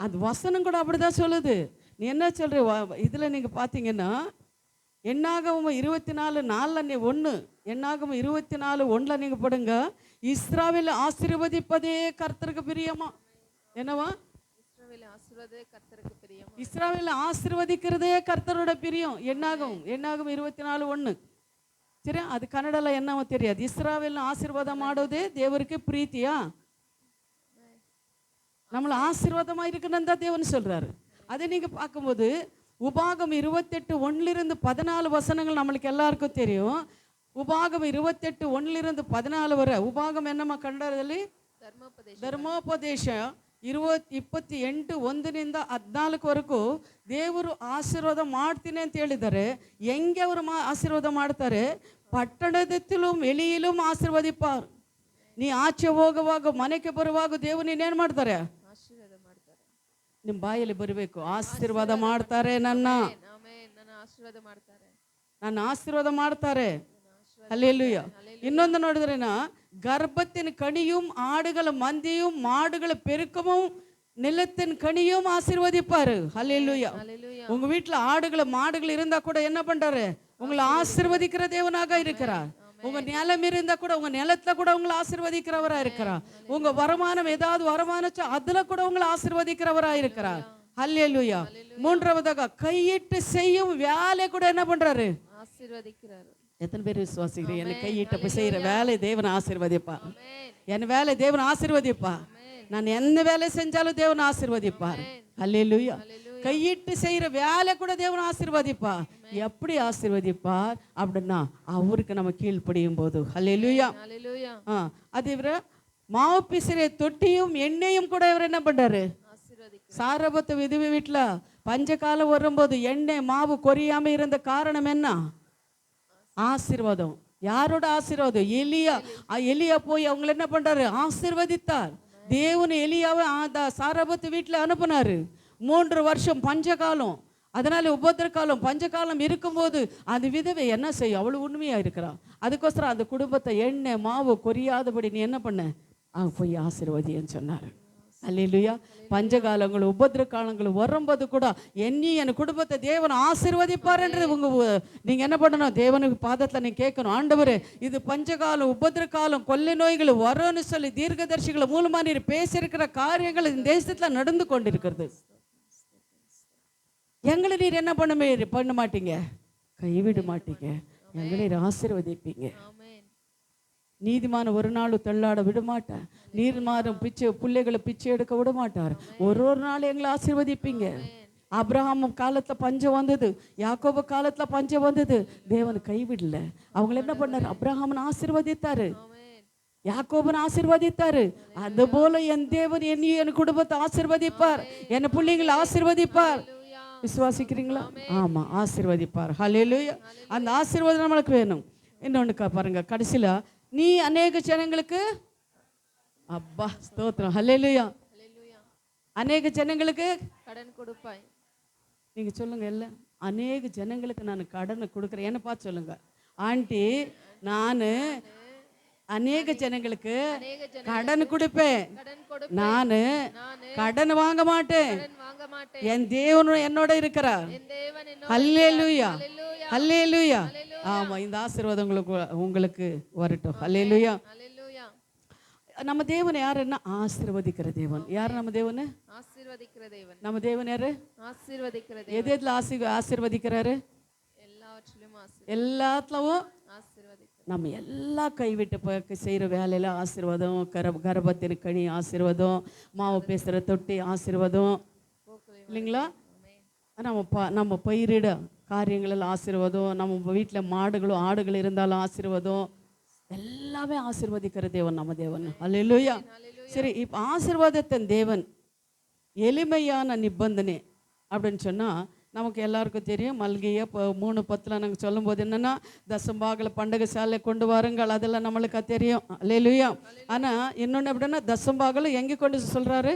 Speaker 1: அது வசனம் கூட அப்படிதான் சொல்லுது. நீ என்ன சொல்ற இதில் நீங்கள் பார்த்தீங்கன்னா, என்னாகமம் 24:4 என்னாகமம் 24:1 நீங்கள் படுங்க. இஸ்ராவேல் ஆசீர்வதிப்பதே கர்த்தருக்கு பிரியமா. என்னவா? இஸ்ராவேல் ஆசீர்வதிக்கிறதே கர்த்தரோட பிரியம். என்னாகும் 24:1 சரி. அது ಕನ್ನಡல என்னவோ தெரியாது. இஸ்ராவேல் ஆசீர்வாதம் ಮಾಡೋದೇ தேவருக்கு பிரீத்தியா. நம்மள ஆசீர்வாதமா இருக்கணும் தான் தேவன் சொல்றாரு. அதை நீங்க பார்க்கும்போது உபாகம் 28:1-14 வசனங்கள் நம்மளுக்கு எல்லாருக்கும் தெரியும். ಉಪಾಗಮ 28:1-14 ವರೆ. ಉಪಾಗಮ ಎನ್ನಮ್ಮ ಕನ್ನಡದಲ್ಲಿ ಧರ್ಮೋಪದೇಶ 28:1-14 ವರೆಗೂ ದೇವರು ಆಶೀರ್ವಾದ ಮಾಡ್ತೀನಿ ಅಂತ ಹೇಳಿದ್ದಾರೆ. ಹೆಂಗೆ ಅವರು ಆಶೀರ್ವಾದ ಮಾಡ್ತಾರೆ? ಪಟ್ಟಣದಲ್ಲೂ ವೆಳಿಯಲೂ ಆಶೀರ್ವದಿಪ್ಪಾರ್. ನೀ ಆಚೆ ಹೋಗುವಾಗ ಮನೆಗೆ ಬರುವಾಗ ದೇವರು ನೀನೇನು ಮಾಡ್ತಾರೆ? ನಿಮ್ಮ ಬಾಯಲ್ಲಿ ಬರಬೇಕು, ಆಶೀರ್ವಾದ ಮಾಡ್ತಾರೆ, ನನ್ನ ಆಶೀರ್ವಾದ ಮಾಡ್ತಾರೆ. அல்லேலூயா. இன்னொன்று ನೋಡಿದ್ರೇನಾ, கர்ப்பத்தின் கனியும் ஆடுகள மந்தியும் மாடுகள பெருக்கமும் நிலத்தின் கனியும் ஆசீர்வதிப்பாரு. அல்லேலூயா. உங்க வீட்டுல ஆடுகள மாடுகள் இருந்தா கூட என்ன பண்றாரு? உங்களை ஆசீர்வதிக்கிற தேவனாக இருக்கிறார். உங்க நிலம் இருந்தா கூட உங்க நிலத்துல கூட உங்களை ஆசீர்வதிக்கிறவரா இருக்கிறார். உங்க வருமானம் ஏதாவது வருமானம் அதுல கூட உங்களை ஆசீர்வதிக்கிறவரா இருக்கிறார். அல்லேலூயா. மூன்றாவதாக கையிட்டு செய்யும் வேலை கூட என்ன பண்றாரு? ஆசீர்வதிக்கிறாரு. எத்தனை பேர் விசுவாசிக்கிறீங்க? என்னை கையிட்ட செய்யற வேலை தேவன் ஆசீர்வதிப்பா. என் வேலை தேவன் ஆசீர்வதிப்பா. நான் எந்த வேலை செஞ்சாலும் தேவன் ஆசீர்வதிப்பார். அல்லேலூயா. கையிட்டு செய்யற வேலை கூட தேவன் ஆசீர்வதிப்பா. எப்படி ஆசீர்வதிப்பார் அப்படின்னா, அவருக்கு நம்ம கீழ்ப்படியும் போது. அல்லேலூயா. அது இவர மாவு பிசிற தொட்டியும் எண்ணெயும் கூட இவர் என்ன பண்றாரு? சாரபத்து விதவை வீட்டுல பஞ்சகாலம் வரும்போது எண்ணெய் மாவு கொரியாம இருந்த காரணம் என்ன? ஆசீர்வாதம். யாரோட ஆசீர்வாதம்? எலியா போய் அவங்களை என்ன பண்றாரு? ஆசீர்வதித்தார். தேவன் எலியாவை சாரபத்து வீட்டுல அனுப்புனாரு. 3 வருஷம் பஞ்சகாலம். அதனால உபத்திர காலம் பஞ்சகாலம் இருக்கும்போது அந்த விதவை என்ன செய்யும்? அவ்வளவு உண்மையா இருக்கிறான். அதுக்கோசரம் அந்த குடும்பத்தை எண்ணெய் மாவு கொரியாதபடி நீ என்ன பண்ண? அவங்க போய் ஆசீர்வதின்னு சொன்னாரு. அல்லேலூயா. பஞ்சகாலங்கள் உபத்திர காலங்கள் வரும்போது கூட என் குடும்பத்தை தேவன் ஆசீர்வதிப்பார்ன்றது நீங்க என்ன பண்ணணும்? தேவனுக்கு பாதத்துல நீங்க கேட்கணும், ஆண்டவரே இது பஞ்சகாலம் உபத்திர காலம் கொள்ளை நோய்கள் வரும்னு சொல்லி தீர்க்கதரிசிகள் மூலமா நீர் பேசியிருக்கிற காரியங்கள் இந்த தேசத்துல நடந்து கொண்டிருக்கிறது. எங்களை நீர் என்ன பண்ண மாட்டீங்க? கைவிட மாட்டீங்க. எங்களை ஆசீர்வதிப்பீங்க. நீதிமான ஒரு நாள் தள்ளாட விட மாட்டார். நீதிமானம் பிள்ளைகளை பிச்சை எடுக்க விட மாட்டார். ஒரு நாள் எங்களை ஆசீர்வதிப்பீங்க. அப்ரஹாம் காலத்துல பஞ்சம் வந்தது, யாக்கோபு காலத்துல பஞ்சம் வந்தது, தேவன் கைவிடல. அவங்களை என்ன பண்ணாரு? அப்ரஹாமன் ஆசீர்வதித்தாரு, யாக்கோபன் ஆசீர்வதித்தாரு. அது போல என் தேவன் என் குடும்பத்தை ஆசீர்வதிப்பார், என் பிள்ளைங்களை ஆசீர்வதிப்பார். விசுவாசிக்கிறீங்களா? ஆமா, ஆசீர்வதிப்பார். ஹல்லேலூயா. அந்த ஆசீர்வாதம் நம்மளுக்கு வேணும். இன்னொன்னு பாருங்க, கடைசியில நீ அநேக ஜனங்களுக்கு அப்பா ஸ்தோத்திரம். ஹல்லேலூயா. அநேக ஜனங்களுக்கு கடன் கொடுப்பாய். நீங்க சொல்லுங்க, எல்லாம் அநேக ஜனங்களுக்கு நான் கடனை கொடுக்குறேன். என்ன பார்த்து சொல்லுங்க, ஆண்டி நான் அநேக ஜனங்களுக்கு கடன் கொடுப்பேன். நான் கடன் வாங்க மாட்டேன். என் தேவன் என்னோட இருக்கிறார். ஹல்லேலூயா. ஹல்லேலூயா. ஆமா, இந்த ஆசீர்வாதம் உங்களுக்கு வரட்டும். ஹல்லேலூயா. நம்ம தேவன் யாருன்னா ஆசீர்வதிக்கிற தேவன். யார் நம்ம தேவன்? ஆசீர்வதிக்கிற தேவன். நம்ம தேவன் யாரு? ஆசீர்வதிக்கிற தேவன். எதுல ஆசீர்வதிக்கிறாரு? எல்லாத்துலவும் நம்ம எல்லா கைவிட்டு செய்கிற வேலையில ஆசீர்வாதம், கர்ப்பத்தின் கனி ஆசீர்வாதம், மாவு பேசுகிற தொட்டி ஆசீர்வாதம் இல்லைங்களா? நம்ம பயிரிட காரியங்களெல்லாம் ஆசீர்வாதம், நம்ம வீட்டில் மாடுகளும் ஆடுகள் இருந்தாலும் ஆசீர்வாதம், எல்லாமே ஆசீர்வதிக்கிற தேவன் நம்ம தேவன். அல்லேலூயா. சரி, இப்போ ஆசீர்வாதத்தின் தேவன் எளிமையான நிபந்தனை அப்படின்னு சொன்னால் நமக்கு எல்லாருக்கும் தெரியும். மல்கிய 3:10 நாங்கள் சொல்லும்போது என்னென்னா, தசம்பாகில் பண்டகை சாலை கொண்டு வாருங்கள், அதெல்லாம் நம்மளுக்கு தெரியும். அல்லேலூயா. ஆனால் இன்னொன்று எப்படின்னா, தசம்பாகில் எங்கே கொண்டு சொல்கிறாரு?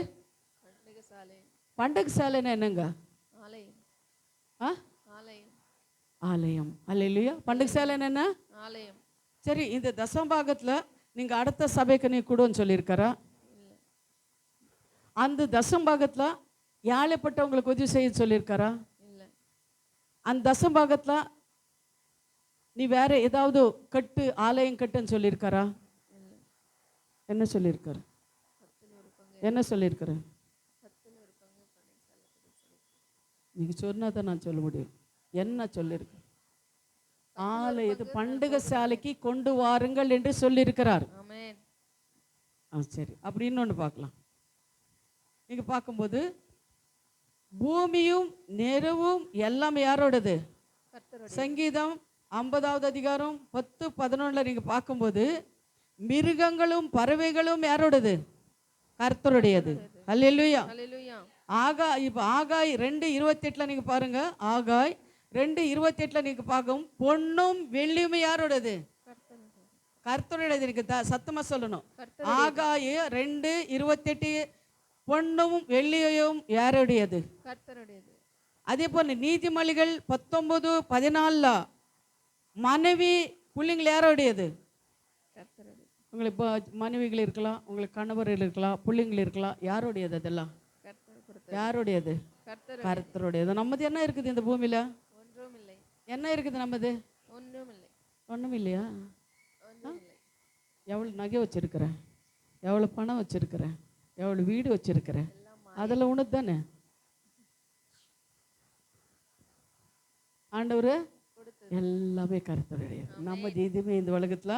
Speaker 1: பண்டகை சாலைன்னா என்னங்க? ஆலயம். அல்லேலூயா. பண்டகை சாலைன்னு என்ன? ஆலயம். சரி, இந்த தசம்பாகத்தில் நீங்கள் அடுத்த சபைக்கு நீ கூடன்னு சொல்லியிருக்காரா? அந்த தசம்பாகத்தில் ஏழைப்பட்டவங்களுக்கு உதவி செய்ய சொல்லியிருக்காரா? அந்த தசம்பாகத்தில் நீ வேற ஏதாவது கட்டு, ஆலயம் கட்டுன்னு சொல்லியிருக்காரா? என்ன சொல்லியிருக்காரு? என்ன சொல்லியிருக்காரு? நீங்கள் சொன்னால் தான் நான் சொல்ல முடியும். என்ன சொல்லியிருக்கு? ஆலயத்து பண்டகை சாலைக்கு கொண்டு வாருங்கள் என்று சொல்லியிருக்கிறார். சரி, அப்படி இன்னொன்று பார்க்கலாம். நீங்கள் பார்க்கும்போது பூமியும் நெருவும் எல்லாமே யாரோடது? சங்கீதம் 50வது அதிகாரம் 10-11 நீங்கள் பார்க்கும்போது மிருகங்களும் பறவைகளும் யாரோடது? கர்த்தருடையது. அல்லேலூயா. ஆகாய் 2:28 நீங்கள் பாருங்க. ஆகாய் 2:28 நீங்கள் பார்க்கும், பொன்னும் வெள்ளியும் யாரோடது? கர்த்தருடையது. எனக்கு சத்தமா சொல்லணும். ஆகாய் 2:28 பொன்னும் வெள்ளியும் யாருடையது? கர்த்தருடையது. அதே போல நீதிமொழிகள் 19:14 மனைவி பிள்ளைங்கள் யாருடையது? கர்த்தருடையது. உங்களுக்கு இப்போ மனைவிகள் இருக்கலாம், உங்களுக்கு கணவர் இருக்கலாம், பிள்ளைங்கள் இருக்கலாம், யாருடையது? அதெல்லாம் யாருடையது? கர்த்தருடையது. நம்மது என்ன இருக்குது இந்த பூமியில? ஒன்றும் இல்லை. என்ன இருக்குது நம்மது? ஒன்றும் இல்லை. ஒன்றும் இல்லையா? எவ்வளோ நகை வச்சிருக்கிற, எவ்வளோ பணம் வச்சிருக்கிற, எவ்வளோ வீடு வச்சிருக்கிற, அதில் உனக்கு தானே ஆண்டவர் எல்லாமே கர்த்தருடையது. நம்ம எதுவுமே இந்த உலகத்தில்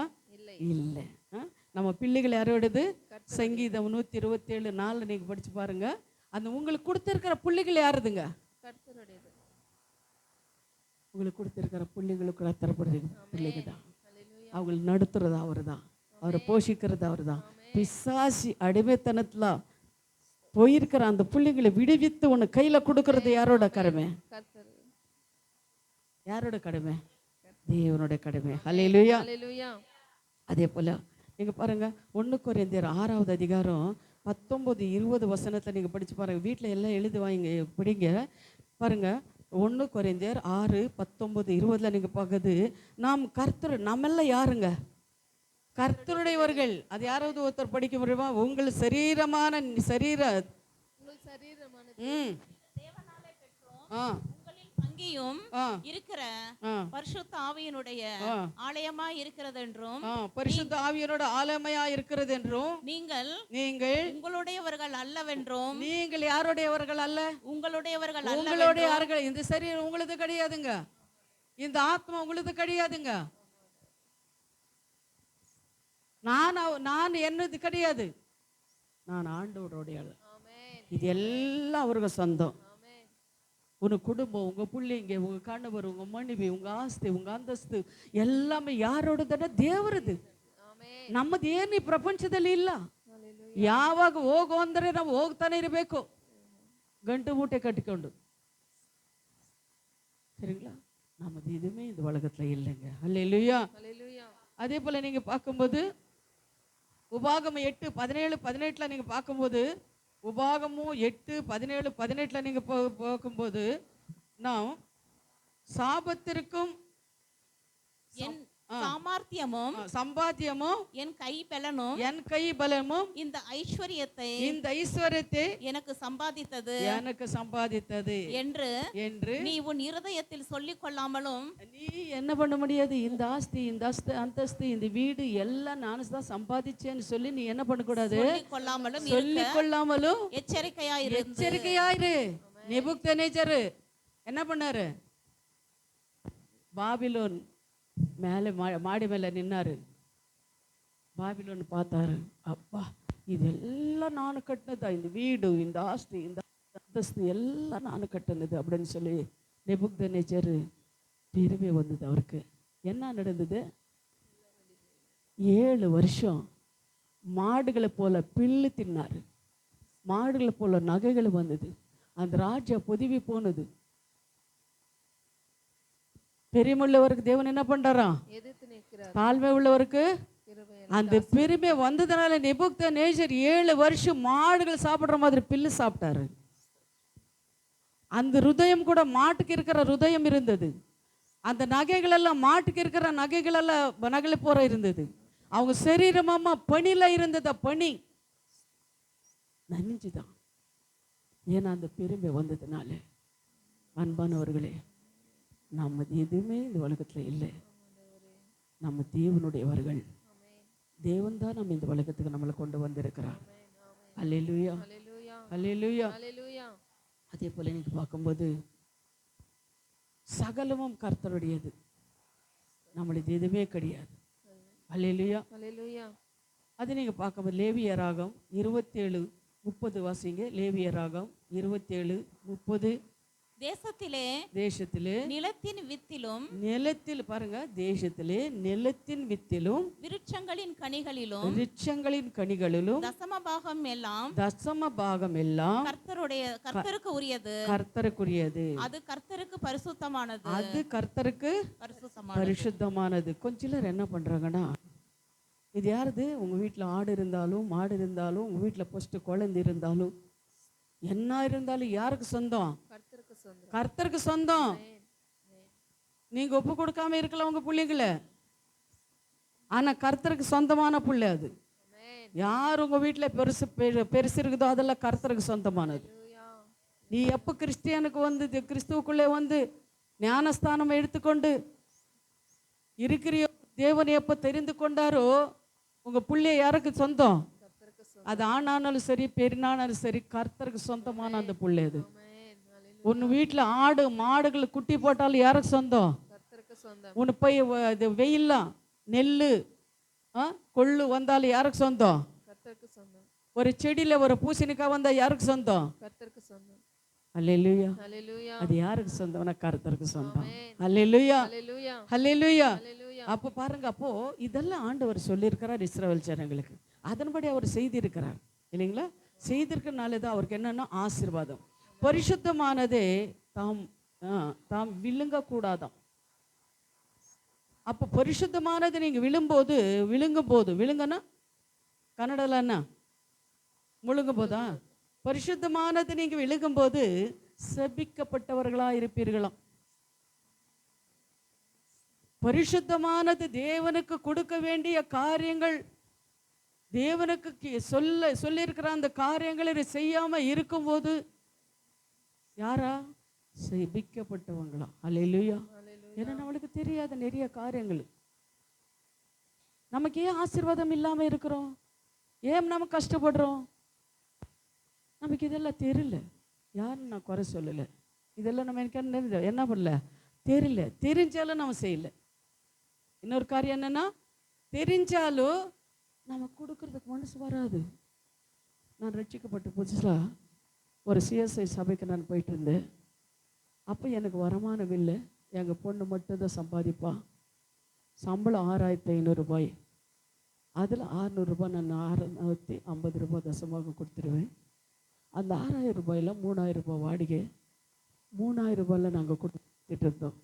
Speaker 1: இல்லை. நம்ம பிள்ளைகள் யாரோடது? சங்கீதம் 127:4 நீங்கள் படிச்சு பாருங்க. அந்த உங்களுக்கு கொடுத்துருக்கிற பிள்ளைகள் யாருதுங்க? கர்த்தருடையது. உங்களுக்கு கொடுத்துருக்கிற பிள்ளைங்களுக்கு கர்த்தருடையது பிள்ளைங்க தான். அவங்களை நடத்துறது அவர் தான், அவரை போஷிக்கிறது அவர் தான். பிசாசி அடிமைத்தனத்தில் போயிருக்கிற அந்த பிள்ளைங்களை விடுவித்து உன்னை கையில் கொடுக்கறது யாரோட கடமை? யாரோட கடமை? தேவனுடைய கடமை. அல்லேலூயா. அதே போல நீங்க பாருங்க, 1 கொரிந்தியர் 6வது அதிகாரம் 19-20 நீங்க படிச்சு பாருங்க. வீட்டில் எல்லாம் எழுதி வாங்க, படிங்க பாருங்க. 1 கொரிந்தியர் 6:19-20 நீங்க பார்க்குது, நாம் கர்த்தர், நம்மெல்லாம் யாருங்க? கர்த்தருடையவர்கள். அது யாராவது ஒருத்தர் படிக்க முடியுமா? உங்கள் சரீரமான
Speaker 2: அங்கேயும் இருக்கிற பரிசுத்த ஆவியினுடைய ஆலயமா இருக்கிறது என்றும்,
Speaker 1: பரிசுத்த ஆவியனோட ஆலயமா இருக்கிறது என்றும், நீங்கள்
Speaker 2: உங்களுடையவர்கள் அல்லவென்றும்.
Speaker 1: நீங்கள் யாருடையவர்கள் அல்ல?
Speaker 2: உங்களுடையவர்கள் அல்ல.
Speaker 1: உங்களுடைய யார்கள்? இந்த சரீரம் உங்களுது கிடையாதுங்க. இந்த ஆத்மா உங்களுது கிடையாதுங்க. நான் என்னது கிடையாது. நான் ஆண்டவருடைய. இது எல்லாம் அவருக்கு சொந்தம். உங்க குடும்பம், உங்க பிள்ளைங்க, உங்க கணவர், உங்க மனைவி, உங்க ஆஸ்தி, உங்க அந்தஸ்து எல்லாமே ಯಾರೋಡದನ್ನ? ದೇವರದು. ನಮ್ಮದು ಏನು ಈ ಪ್ರಪಂಚದಲ್ಲಿ ಇಲ್ಲ. ಯಾವಾಗ ಹೋಗು ಅಂದರೆ ನಾವು ಹೋಗ್ತಾನೆ ಇರಬೇಕು, ಗಂಟು ಮೂಟೆ ಕಟ್ಟಿಕೊಂಡು. சரிங்களா? நமது எதுவுமே இந்த உலகத்துல இல்லைங்க. அல்லேலூயா. அதே போல நீங்க பார்க்கும்போது உபாகமம் 8:17-18 நீங்க பார்க்கும்போது, உபாகமும் 8:17-18 நீங்க பார்க்கும்போது, நாம் சாபத்திற்கும்
Speaker 2: என் சாமர்த்தியமும்
Speaker 1: சம்பாத்தியமும்
Speaker 2: என் கை பலனும் இந்த ஐஸ்வரியத்தை எனக்கு சம்பாதித்தது என்று நீ உன் இருதயத்தில் சொல்லிக் கொள்ளாமலும்.
Speaker 1: நீ என்ன பண்ண முடியாது? இந்த ஆஸ்தி, இந்த அந்தஸ்து, இந்த வீடு எல்லாம் நான் தான் சம்பாதிச்சேன்னு சொல்லி நீ என்ன பண்ணக்கூடாது? சொல்லிக் கொள்ளாமலும் எச்சரிக்கையாயிரு. நேபுக்கத்நேச்சர் என்ன பண்ணாரு? பாபிலோன் மேலே மாடி மேலே நின்னாரு. பாபிலோன் பார்த்தாரு, அப்பா இதெல்லாம் நான் கட்டினதா? இந்த வீடு, இந்த ஆஸ்தி, இந்த அந்தஸ்து எல்லாம் நான் கட்டினது அப்படின்னு சொல்லி நேபுக்கத்நேச்சர் பெருமை வந்தது அவருக்கு. என்ன நடந்தது? 7 வருஷம் மாடுகளை போல பில்லு தின்னாரு. மாடுகளை போல நகைகள் வந்தது. அந்த ராஜா பொதுவி போனது. பெருமையுள்ளவருக்கு தேவன் என்ன பண்றாராம்?
Speaker 3: எதிர்த்து நிற்கிறார்.
Speaker 1: தாழ்மை உள்ளவருக்கு
Speaker 3: கிருபை
Speaker 1: அந்த பெருமை வந்ததுனால நேபுக்கத்நேசர் 7 வருஷம் மாடுகள் சாப்பிடுற மாதிரி பில்லு சாப்பிட்டாரு. அந்த ஹிருதயம் கூட மாட்டுக்கு இருக்கிற ஹிருதயம் இருந்தது. அந்த நகைகள் எல்லாம் மாட்டுக்கு இருக்கிற நகைகள் எல்லாம் நகலை போற இருந்தது. அவங்க சரீரமாமா பனில இருந்ததா, பனி நனைஞ்சுதான். ஏன்னா அந்த பெருமை வந்ததுனால. அன்பானவர்களே, நம்ம எதுவுமே இந்த உலகத்துல இல்லை. நம்ம தேவனுடையவர்கள். தேவன் தான் நம்ம இந்த உலகத்துக்கு நம்மளை கொண்டு வந்திருக்கிறார். அல்லேலூயா,
Speaker 3: ஹல்லேலூயா,
Speaker 1: அல்லேலூயா.
Speaker 3: ஹல்லேலூயா.
Speaker 1: அதே போல இன்னைக்கு பார்க்கும்போது சகலமும் கர்த்தருடையது, நம்மளுக்கு எதுவுமே கிடையாது. அல்லேலூயா,
Speaker 3: ஹல்லேலூயா.
Speaker 1: அது நீங்கள் பார்க்கும்போது லேவியராகம் 27:30 வாசிங்க. லேவியராகம் 27:30. தேசத்திலே
Speaker 2: நிலத்தின் வித்திலும்
Speaker 1: நிலத்தில் பாருங்க, தேசத்திலே நிலத்தின் வித்திலும்
Speaker 2: விருட்சங்களின்
Speaker 1: கனிகளிலும்
Speaker 2: தசம பாகம்
Speaker 1: எல்லாம்
Speaker 2: கர்த்தருக்கு உரியது. அது கர்த்தருக்கு
Speaker 1: பரிசுத்தமானது. கொஞ்ச சிலர் என்ன பண்றாங்கன்னா, இது யாருது? உங்க வீட்டில் ஆடு இருந்தாலும் மாடு இருந்தாலும் உங்க வீட்டில் ஃபர்ஸ்ட் குழந்தை இருந்தாலும் என்ன இருந்தாலும் யாருக்கு சொந்தம்? கர்த்தருக்கு சொந்தம். நீங்க ஒப்பு கொடுக்காம இருக்கலாம் உங்க பிள்ளைங்களை, ஆனா கர்த்தருக்கு சொந்தமான பிள்ளை அது. யார் உங்க வீட்டில் பெருசு இருக்குதோ அதெல்லாம் கர்த்தருக்கு சொந்தமானது. நீ எப்போ கிறிஸ்டியனுக்கு வந்து கிறிஸ்துவுக்குள்ளே வந்து ஞானஸ்தானம் எடுத்துக்கொண்டு இருக்கிறியோ, தேவன் எப்போ தெரிந்து கொண்டாரோ உங்க பிள்ளைய யாருக்கு சொந்தம்? அது ஆணானாலும் சரி பெண்ணானாலும் சரி கர்த்தருக்கு சொந்தமான அந்த பிள்ளை அது. உன் வீட்டில் ஆடு மாடுகள் குட்டி போட்டாலும் யாருக்கு சொந்தம்? உன்னு போய் இது வெயில்லாம் நெல் கொள்ளு வந்தாலும் யாருக்கு சொந்தம்? ஒரு செடியில் ஒரு பூசணிக்காய் வந்தால் யாருக்கு சொந்தம்? அல்லேலூயா. அது யாருக்கு சொந்தம்னா கர்த்தருக்கு சொந்தம். அல்லேலூயா, அல்லேலூயா. அப்போ பாருங்க, அப்போ இதெல்லாம் ஆண்டவர் சொல்லியிருக்கிறார் இஸ்ரவேல் ஜனங்களுக்கு. அதன்படி அவர் செய்திருக்கிறார் இல்லைங்களா? செய்திருக்கனால தான் அவருக்கு என்னன்னா ஆசீர்வாதம். பரிசுத்தமானதே தாம் விழுங்க கூடாதாம். அப்போ பரிசுத்தமானது நீங்க விழுங்கும்போது கன்னடல என்ன முழுங்கும் போதா? பரிசுத்தமானது நீங்க விழுங்கும்போது சபிக்கப்பட்டவர்களா இருப்பீர்களாம். பரிசுத்தமானது தேவனுக்கு கொடுக்க வேண்டிய காரியங்கள், தேவனுக்கு சொல்லியிருக்கிற அந்த காரியங்களை செய்யாம இருக்கும்போது யாரா? சபிக்கப்பட்டவங்களா? அல்லேலூயா. ஏன்னா நம்மளுக்கு தெரியாத நிறைய காரியங்கள். நமக்கு ஏன் ஆசீர்வாதம் இல்லாம இருக்கிறோம்? ஏன் நம்ம கஷ்டப்படுறோம்? நமக்கு இதெல்லாம் தெரியல. யாரும் நான் குறை சொல்லலை. இதெல்லாம் நம்ம எனக்கு என்ன பண்ணல, தெரியல. தெரிஞ்சாலும் நம்ம செய்யல. இன்னொரு காரியம் என்னன்னா, தெரிஞ்சாலும் நம்ம கொடுக்கறதுக்கு மனசு வராது. நான் ரட்சிக்கப்பட்ட புதுசா ஒரு சிஎஸ்ஐ சபைக்கு நான் போயிட்டு இருந்தேன். அப்போ எனக்கு வருமானம் இல்லை. எங்கள் பொண்ணு மட்டும்தான் சம்பாதிப்பா. சம்பளம் 6500 ரூபாய். அதில் 600 ரூபாய் நான் 650 ரூபாய் தசமாக கொடுத்துருவேன். அந்த 6000 ரூபாயில் 3000 ரூபாய் வாடகை, 3000 ரூபாயில் நாங்கள் கொடுத்துட்டு இருந்தோம்.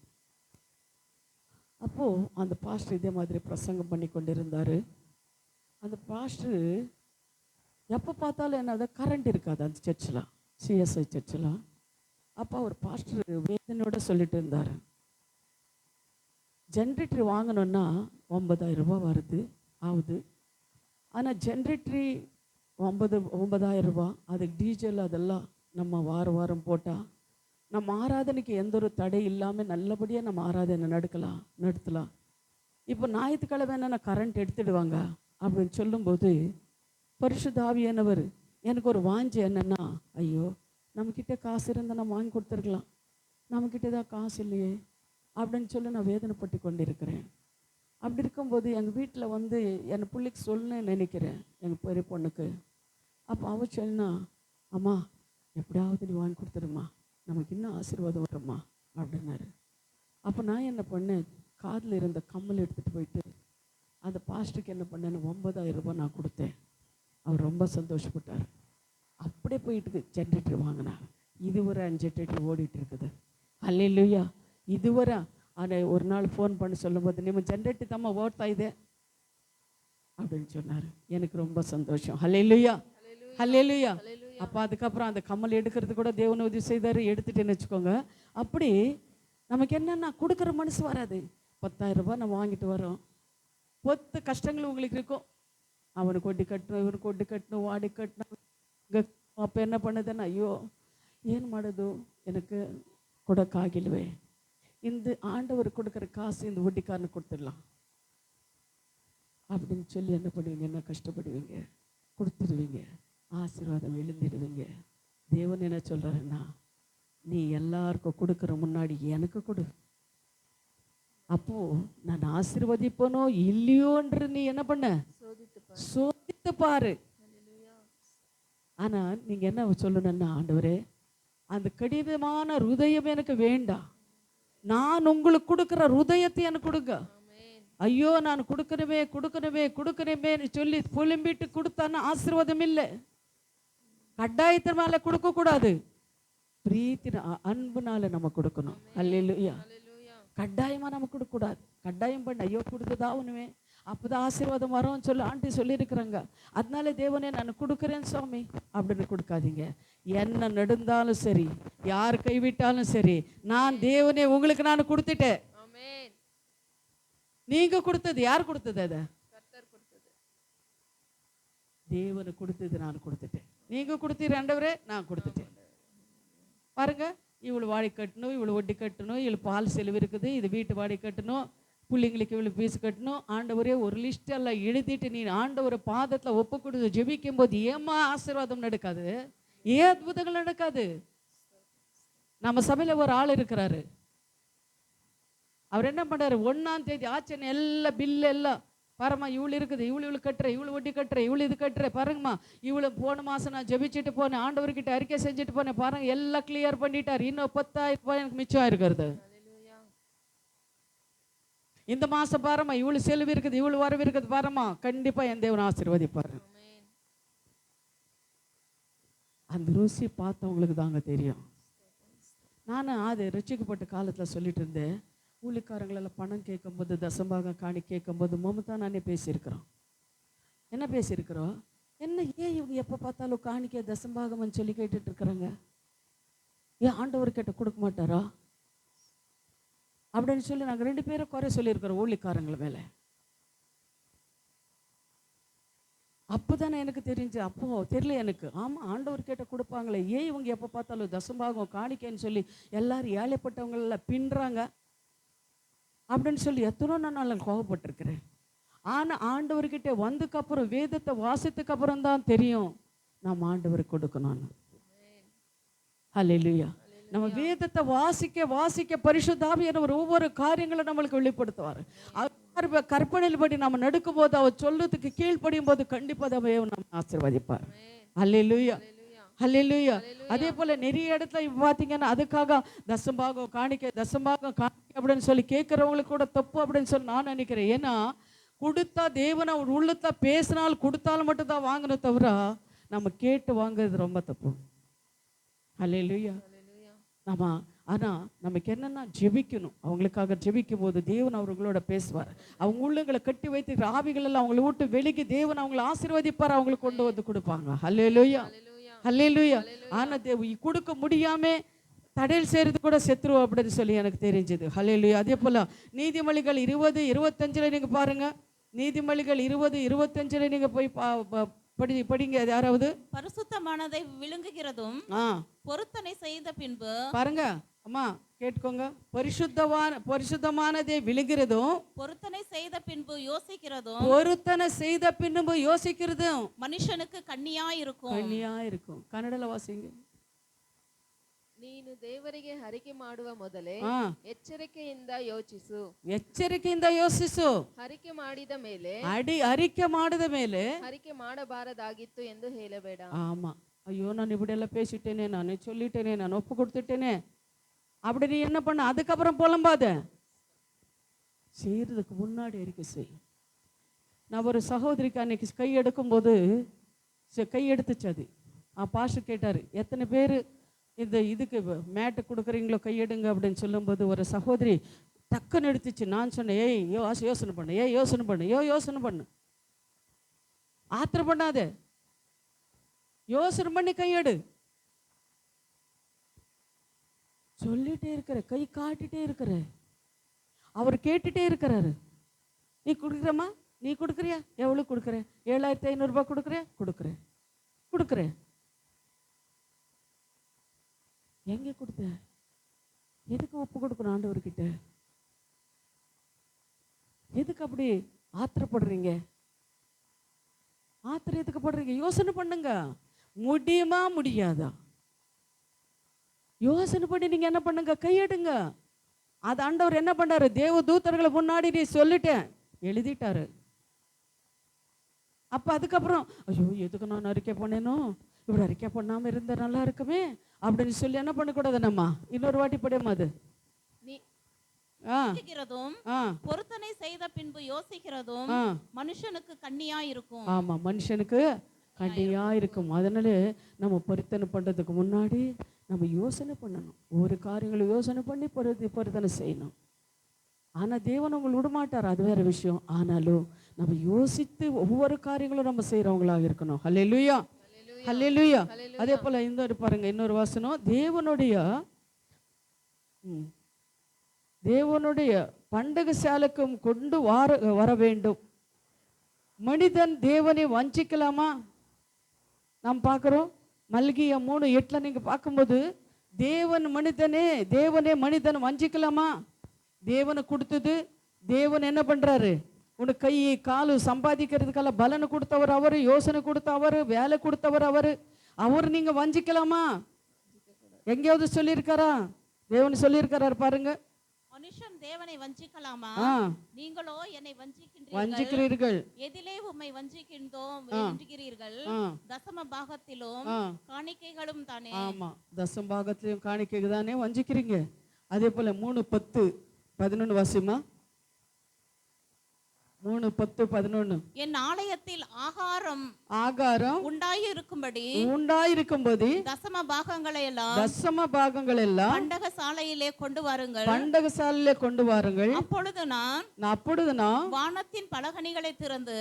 Speaker 1: அப்போது அந்த பாஸ்டர் இதே மாதிரி பிரசங்கம் பண்ணி கொண்டு இருந்தார். அந்த பாஸ்டர் எப்போ பார்த்தாலும் என்னது, கரண்ட் இருக்காது அந்த சர்ச்சில், சிஎஸ்ஐ சர்ச்சில். அப்போ அவர் பாஸ்டர் வேதனையோட சொல்லிட்டு இருந்தார், ஜென்ரேட்டர் வாங்கணுன்னா 9000 ரூபாய் ஆகுது. ஆனால் ஜென்ரேட்டரி 9000 ரூபாய், அதுக்கு டீசல் அதெல்லாம் நம்ம வாரம் போட்டால் நம்ம ஆராதனைக்கு எந்த ஒரு தடை இல்லாமல் நல்லபடியாக நம்ம ஆராதனை நடத்தலாம். இப்போ ஞாயிற்றுக்கிழமை என்னென்ன கரண்ட் எடுத்துடுவாங்க அப்படின்னு சொல்லும்போது பரிசுத்த ஆவியானவர் எனக்கு ஒரு வாஞ்சி என்னென்னா, ஐயோ நம்மக்கிட்ட காசு இருந்தால் நம்ம வாங்கி கொடுத்துருக்கலாம், நம்மக்கிட்ட தான் காசு இல்லையே அப்படின்னு சொல்லி நான் வேதனைப்பட்டு கொண்டு இருக்கிறேன். அப்படி இருக்கும்போது எங்கள் வீட்டில் வந்து என் பிள்ளைக்கு சொல்லணும்னு நினைக்கிறேன், எங்கள் பெரிய பொண்ணுக்கு. அப்போ அவ சொன்னா, அம்மா எப்படியாவது நீ வாங்கி கொடுத்துருமா, நமக்கு இன்னும் ஆசீர்வாதம் வரும்மா அப்படின்னாரு. அப்போ நான் என்ன பண்ணேன், காதில் இருந்த கம்மல் எடுத்துகிட்டு போயிட்டு அந்த பாஸ்டருக்கு என்ன பண்ணேன்னு 9000 ரூபாய் நான் கொடுத்தேன். அவர் ரொம்ப சந்தோஷப்பட்டார். அப்படியே போயிட்டு ஜென்ரேட்டர் வாங்கினாங்க. இது ஒரு 5 ஜென்ரேட்டர் ஓடிட்டு இருக்குது. அல்லேலூயா. இதுவரை ஆனால் ஒரு நாள் ஃபோன் பண்ணி சொல்லும்போது, ನಿಮ್ಮ ஜென்ரேட்டர் தாம்மா ஓடுத்தா ಇದೆ அப்படின்னு சொன்னார். எனக்கு ரொம்ப சந்தோஷம். அல்லேலூயா, அல்லேலூயா. அப்போ அதுக்கப்புறம் அந்த கம்மல் எடுக்கிறது கூட தேவன் உதவி செய்தார். எடுத்துட்டேன்னு வச்சுக்கோங்க. அப்படி நமக்கு என்னென்னா கொடுக்குற மனசு வராது. 10,000 ரூபாய் நம்ம வாங்கிட்டு வரோம். 10 கஷ்டங்கள் உங்களுக்கு இருக்கும். அவனுக்கு ஒட்டி கட்டணும், இவனுக்கு ஒட்டி கட்டணும், வாடி கட்டணும். அப்போ என்ன பண்ணுதுன்னா, ஐயோ ಏನು ಮಾಡೋದು எனக்கு ಕೊಡೋಕ್ಕಾಗಿಲ್ವೇ, இந்த ஆண்டவர் கொடுக்குற காசு இந்த வட்டிக்காரனுக்கு கொடுத்துடலாம் அப்படின்னு சொல்லி என்ன பண்ணுவீங்க, என்ன கஷ்டப்படுவீங்க, கொடுத்துடுவீங்க, ஆசீர்வாதம் எழுந்திடுவீங்க. தேவன் என்ன சொல்கிறாருன்னா, நீ எல்லாருக்கும் கொடுக்குற முன்னாடி எனக்கு கொடு, அப்போது நான் ஆசீர்வதிப்பனோ இல்லையோன்று நீ என்ன பண்ண சோதித்து பாரு. ஆனால் நீங்கள் என்ன சொல்லணும்னா, ஆண்டவரே அந்த கடினமான ஹிருதயம் எனக்கு வேண்டாம், நான் உங்களுக்கு கொடுக்குற ஹிருதயத்தை எனக்கு கொடுங்க. ஐயோ நான் கொடுக்கணுமே சொல்லி புலம்பிட்டு கொடுத்தான்னா ஆசீர்வாதம் இல்லை. கட்டாயத்தின் மேலே கொடுக்கக்கூடாது, பிரீத்தின அன்புனால நம்ம கொடுக்கணும். அல்லேலூயா. கட்டாயமாக நம்ம கொடுக்கக்கூடாது. கட்டாயம் பண்ண ஐயோ கொடுத்ததா ஒன்றுமே அப்போதான் ஆசீர்வாதம் வரோம்னு சொல்லி ஆண்டி சொல்லியிருக்கிறாங்க. அதனால தேவனே நான் கொடுக்குறேன் சுவாமி அப்படின்னு கொடுக்காதீங்க. என்ன நெடுந்தாலும் சரி, யார் கைவிட்டாலும் சரி, நான் தேவனே உங்களுக்கு நான் கொடுத்துட்டேன். நீங்க கொடுத்தது யார் கொடுத்தது? அதை தேவனு கொடுத்தது நான் கொடுத்துட்டேன். நீங்க கொடுத்தீர் ஆண்டவரே, நான் கொடுத்துட்டேன். பாருங்க, இவ்வளோ வாடகை கட்டணும், இவ்வளோ வட்டி கட்டணும், இவ்வளோ பால் செலவு இருக்குது, இது வீட்டு வாடகை கட்டணும், பிள்ளைங்களுக்கு இவ்வளோ ஃபீஸ் கட்டணும். ஆண்டவரே ஒரு லிஸ்ட் எல்லாம் எழுதிட்டு நீ ஆண்டவர் பாதத்தில் ஒப்பு கொடுத்து ஜெபிக்கும் போது ஏமா ஆசீர்வாதம் நடக்காது, ஏன் அற்புதங்கள் நடக்காது? நம்ம சபையில் ஒரு ஆள் இருக்கிறாரு. அவர் என்ன பண்ணுறாரு, 1ஆம் தேதி ஆச்சுன்னு எல்லா பில்லு எல்லாம் பாரும்மா, இவ்வளோ இருக்குது, இவ்வளோ கட்டுறேன், இவ்வளோ வட்டி கட்டுறேன், இவ்வளோ இது கட்டுறேன், பாருங்கம்மா இவ்வளோ போன மாதம் நான் ஜெபிச்சுட்டு போனேன், ஆண்டவர்கிட்ட அறிக்கை செஞ்சுட்டு போனேன், பாருங்க எல்லாம் கிளியர் பண்ணிட்டார், இன்னும் 10,000 ரூபாய் எனக்கு மிச்சம் இருக்கிறது. இந்த மாதம் பாரும்மா இவ்வளோ செலவு இருக்குது, இவ்வளோ வரவு இருக்குது, பாரும்மா கண்டிப்பாக என் தேவன் ஆசீர்வதிப்பார். அந்த ருசி பார்த்தவங்களுக்கு தாங்க தெரியும். நான் அது ரட்சிக்கப்பட்ட காலத்தில் சொல்லிட்டு இருந்தேன். ஊழிக்காரங்களெல்லாம் பணம் கேட்கும்போது, தசம்பாகம் காணி கேட்கும்போது மமதா நானே பேசியிருக்கிறோம். என்ன பேசியிருக்கிறோம், என்ன ஏன் இவங்க எப்போ பார்த்தாலும் காணிக்கை தசம்பாகம்னு சொல்லி கேட்டுட்டு இருக்கிறாங்க, ஏன் ஆண்டவர் கேட்ட கொடுக்க மாட்டாரா அப்படின்னு சொல்லி நாங்கள் 2 பேரும் குறை சொல்லியிருக்கிறோம் ஊழிக்காரங்கள மேலே. அப்போதானே எனக்கு தெரிஞ்சு, அப்போ தெரியல எனக்கு. ஆமாம், ஆண்டவர் கேட்ட கொடுப்பாங்களே, ஏன் இவங்க எப்போ பார்த்தாலும் தசம்பாகம் காணிக்கைன்னு சொல்லி எல்லாரும் ஏழைப்பட்டவங்களெல்லாம் பின்னுறாங்க அப்படின்னு சொல்லி எத்தனோ நான் கோவப்பட்டிருக்கிறேன். ஆனால் ஆண்டவர்கிட்ட வந்ததுக்கப்புறம், வேதத்தை வாசித்ததுக்கு அப்புறம் தான் தெரியும் நாம் ஆண்டவருக்கு கொடுக்கணும்னு. அல்லேலூயா. நம்ம வேதத்தை வாசிக்க வாசிக்க பரிசுத்த ஆவியானவர் ஒவ்வொரு காரியங்களும் நம்மளுக்கு வெளிப்படுத்துவார். கற்பனையில் படி நம்ம நடக்கும் போது, அவர் சொல்றதுக்கு கீழ்ப்படியும் போது கண்டிப்பாக நம்ம ஆசீர்வதிப்பார். அல்லேலூயா, அல்லேலூயா. அதே போல நிறைய இடத்துல பார்த்தீங்கன்னா அதுக்காக தசம்பாகம் காணிக்கை அப்படின்னு சொல்லி கேட்குறவங்களுக்கு கூட தப்பு அப்படின்னு சொல்லி நான் நினைக்கிறேன். ஏன்னா கொடுத்தா தேவனை உள்ளத்தை பேசினால் கொடுத்தாலும் மட்டும்தான் வாங்கணும் தவிர நம்ம கேட்டு வாங்குறது ரொம்ப தப்பு. அல்லேலூயா. நம்ம ஆனால் நமக்கு என்னென்னா ஜெபிக்கணும். அவங்களுக்காக ஜெபிக்கும் போது தேவன் அவர்களோட பேசுவார். அவங்க உள்ளங்களை கட்டி வைத்துக்கிற ஆவிகளெல்லாம் அவங்கள விட்டு வெளிக்கு தேவன் அவங்களை ஆசீர்வதிப்பார், அவங்களுக்கு கொண்டு வந்து கொடுப்பாங்க. அல்லேலூயா, அல்லேலூயா. ஆனால் கொடுக்க முடியாம தடையில் செய்கிறது கூட செத்துருவோம் அப்படின்னு சொல்லி எனக்கு தெரிஞ்சது. அல்லேலூயா. அதே போல் நீதிமொழிகள் 20:25 நீங்கள் பாருங்கள். நீதிமொழிகள் 20:25 நீங்கள் போய் படிங்க. யாராவது
Speaker 2: பரிசுத்தமானதை விழுங்குகிறதும் பொருத்தனை செய்த பின்பு பாருங்க
Speaker 1: அம்மா கேட்டுக்கோங்க. பரிசுத்தமானதை விழுங்குகிறதும்
Speaker 2: பொருத்தனை செய்த பின்பு யோசிக்கிறதும் மனுஷனுக்கு கண்ணியா இருக்கும்.
Speaker 1: கன்னடல வாசிங்க.
Speaker 3: ನೀನು ದೇವರಿಗೆ ಹರಿಕೆ ಮಾಡುವ ಮೊದಲೇ ಎಚ್ಚರಿಕೆಯಿಂದ ಯೋಚಿಸು. ಹರಿಕೆ ಮಾಡಿದ ಮೇಲೆ ಹರಿಕೆ ಮಾಡಬಾರದಾಗಿತ್ತು ಎಂದು ಹೇಳಬೇಡ.
Speaker 1: ஆமா, ஐயோ நான் இப்படியெல்லாம் பேசிட்டேனே, நான் சொல்லிட்டேனே, நான் ஒப்பு கொடுத்துட்டேனே அப்படி நீ என்ன பண்ண, அதுக்கப்புறம் புலம்பாத. செய்யறதுக்கு முன்னாடி அறிக்கை செய். நான் ஒரு சகோதரிக்கு அன்னைக்கு கை எடுக்கும்போது கை எடுத்துச்சு, அது பாஸ்டர் கேட்டார், எத்தனை பேர் இந்த இதுக்கு மேட்டு கொடுக்குறீங்களோ கையெடுங்க அப்படின்னு சொல்லும்போது ஒரு சகோதரி டக்குன்னு எடுத்துச்சு. நான் சொன்னேன், ஏய் யோசனை பண்ணு, யோசனை பண்ணு, யோசனை பண்ணு, ஆத்திரம் பண்ணாத, யோசனை பண்ணி கையெடு. சொல்லிட்டே இருக்கிற, கை காட்டிட்டே இருக்கிற, அவர் கேட்டுட்டே இருக்கிறாரு. நீ கொடுக்குறமா, நீ கொடுக்குறியா, எவ்வளோ கொடுக்குற, 7500 கொடுக்குறியா, கொடுக்குறேன். எங்கே கொடுத்த, எதுக்கு ஒப்பு கொடுக்கணும் ஆண்டவர்கிட்ட? எதுக்கு அப்படி ஆத்திரப்படுறீங்க? ஆத்திரம் எதுக்கு படுறீங்க? யோசனை பண்ணுங்க. முடியுமா முடியாதா யோசனை பண்ணி நீங்க என்ன பண்ணுங்க, கையெடுங்க. அது ஆண்டவர் என்ன பண்ணாரு, தேவ தூதர்களை முன்னாடி நீ சொல்லிட்டேன் எழுதிட்டாரு. அப்ப அதுக்கப்புறம் ஐயோ எதுக்கு நான் அறிக்கை பண்ணேனோ, இப்படி அறிக்கை பண்ணாம இருந்த நல்லா இருக்குமே அப்படின்னு சொல்லி என்ன பண்ணக்கூடாது. நம்ம இன்னொரு வாட்டி படியும் அது
Speaker 2: பொருத்தனை செய்த பின்பு யோசிக்கிறதும் மனுஷனுக்கு கண்ணியா இருக்கும்.
Speaker 1: ஆமா, மனுஷனுக்கு கண்ணியா இருக்கும். அதனால நம்ம பொருத்தனை பண்றதுக்கு முன்னாடி நம்ம யோசனை பண்ணணும். ஒவ்வொரு காரியங்களும் யோசனை பண்ணி பொருத்தனை செய்யணும். ஆனா தேவன் உங்களை விடமாட்டார், அது வேற விஷயம். ஆனாலும் நம்ம யோசித்து ஒவ்வொரு காரியங்களும் நம்ம செய்யறவங்களாக இருக்கணும். ஹல்லேலூயா, ஹல்லேலூயா. அதே போல இன்னொரு பாருங்க, இன்னொரு வசனம், தேவனுடைய பண்டக சாலைக்கும் கொண்டு வர வேண்டும். மனிதன் தேவனை வஞ்சிக்கலாமா? நாம் பார்க்கிறோம் மல்கியா 3:8 நீங்க பார்க்கும்போது, தேவனே மனிதன் வஞ்சிக்கலாமா? தேவனை கொடுத்தது, தேவன் என்ன பண்றாரு, உனக்கு கை காலு சம்பாதிக்கிறதுக்கெல்லாம் பலனை கொடுத்தவர் அவரு, யோசனை கொடுத்தவர், வேலை கொடுத்தவர் அவர் நீங்க வஞ்சிக்கலாமா? எங்கேயாவது சொல்லியிருக்காரா? தேவன் சொல்லியிருக்காரு பாருங்க.
Speaker 2: மனுஷன் தேவனை வஞ்சிக்கலாமா? நீங்களோ என்னை
Speaker 1: வஞ்சிக்கிறீர்கள்.
Speaker 2: எதிலே உம்மை வஞ்சிக்கின்றோம் என்கிறீர்கள்? தசம பாகத்திலும் காணிக்கைகளும் தானே.
Speaker 1: ஆமா, தசம பாகத்திலும் காணிக்கை தானே வஞ்சிக்கிறீங்க. அதே போல 3:10-11 வாசிமா. 3:10-11.
Speaker 2: என் ஆலயத்தில் ஆகாரம்
Speaker 1: உண்டாயிருக்கும்படி
Speaker 2: தசம பாகங்களை
Speaker 1: எல்லாம்
Speaker 2: பண்டக சாலையிலே கொண்டு வாருங்கள்.
Speaker 1: அப்பொழுது நான்
Speaker 2: வானத்தின் பலகணிகளை திறந்து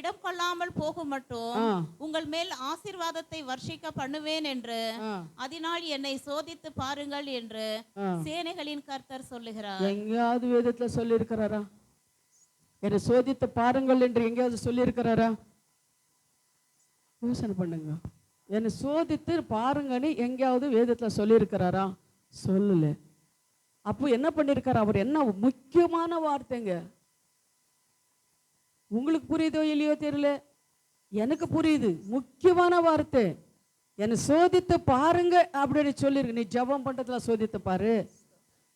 Speaker 2: இடம் கொள்ளாமல் போகும் மட்டும் உங்கள் மேல் ஆசீர்வாதத்தை வர்ஷிக்க பண்ணுவேன் என்று அதனால் என்னை சோதித்து பாருங்கள் என்று சேனைகளின் கர்த்தர் சொல்லுகிறார்.
Speaker 1: எங்கேயாவது வேதத்துல சொல்லி இருக்கிறாரா என்னை சோதித்து பாருங்கள் என்று எங்கேயாவது சொல்லி இருக்கிறாரா? யோசனை பண்ணுங்க. என்னை சோதித்து பாருங்கன்னு எங்கேயாவது வேதத்துல சொல்லி இருக்கிறாரா? சொல்லல. அப்போ என்ன பண்ணிருக்காரு அவர்? என்ன முக்கியமான வார்த்தைங்க. உங்களுக்கு புரியுதோ இல்லையோ தெரியல, எனக்கு புரியுது. முக்கியமான வார்த்தை, என்னை சோதித்து பாருங்க அப்படின்னு சொல்லிருக்கு. நீ ஜெபம் பண்றதுல சோதித்து பாரு,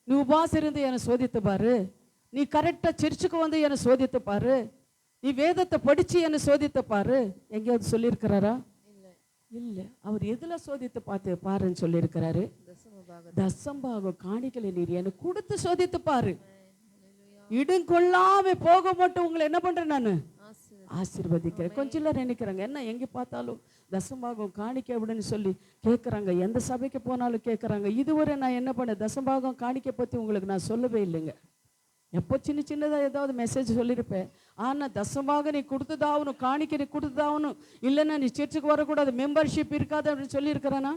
Speaker 1: நீ உபாசம் இருந்து என்னை சோதித்து பாரு, நீ கரெக்டா சர்ச்சுக்கு வந்து என்னை சோதித்து பாரு, நீ வேதத்தை படிச்சு என்னை சோதித்து பாரு. எங்கேயாவது சொல்லியிருக்கிறாரா? இல்ல. அவர் எதுல சோதித்து பாருன்னு சொல்லியிருக்கிறாரு? தசம்பாகம் காணிக்கலை நீர் எனக்கு கொடுத்து சோதித்து பாரு. இடுங்கொள்ளாம போக மட்டும் உங்களை என்ன பண்றேன், நான் ஆசீர்வதிக்கிறேன். கொஞ்சம் எல்லாரும் நினைக்கிறாங்க, என்ன எங்க பார்த்தாலும் தசம்பாகம் காணிக்கை அப்படின்னு சொல்லி கேட்குறாங்க. எந்த சபைக்கு போனாலும் கேட்குறாங்க. இதுவரை நான் என்ன பண்ணேன், தசம்பாகம் காணிக்கை பற்றி உங்களுக்கு நான் சொல்லவே இல்லைங்க. எப்போ சின்னதாக ஏதாவது மெசேஜ் சொல்லியிருப்பேன். ஆனால் தசமாக நீ கொடுத்ததாகணும், காணிக்கை நீ கொடுத்ததாகணும், இல்லைன்னா நீ சர்ச்சுக்கு வரக்கூடாது, மெம்பர்ஷிப் இருக்காது அப்படின்னு சொல்லியிருக்கிறேனா?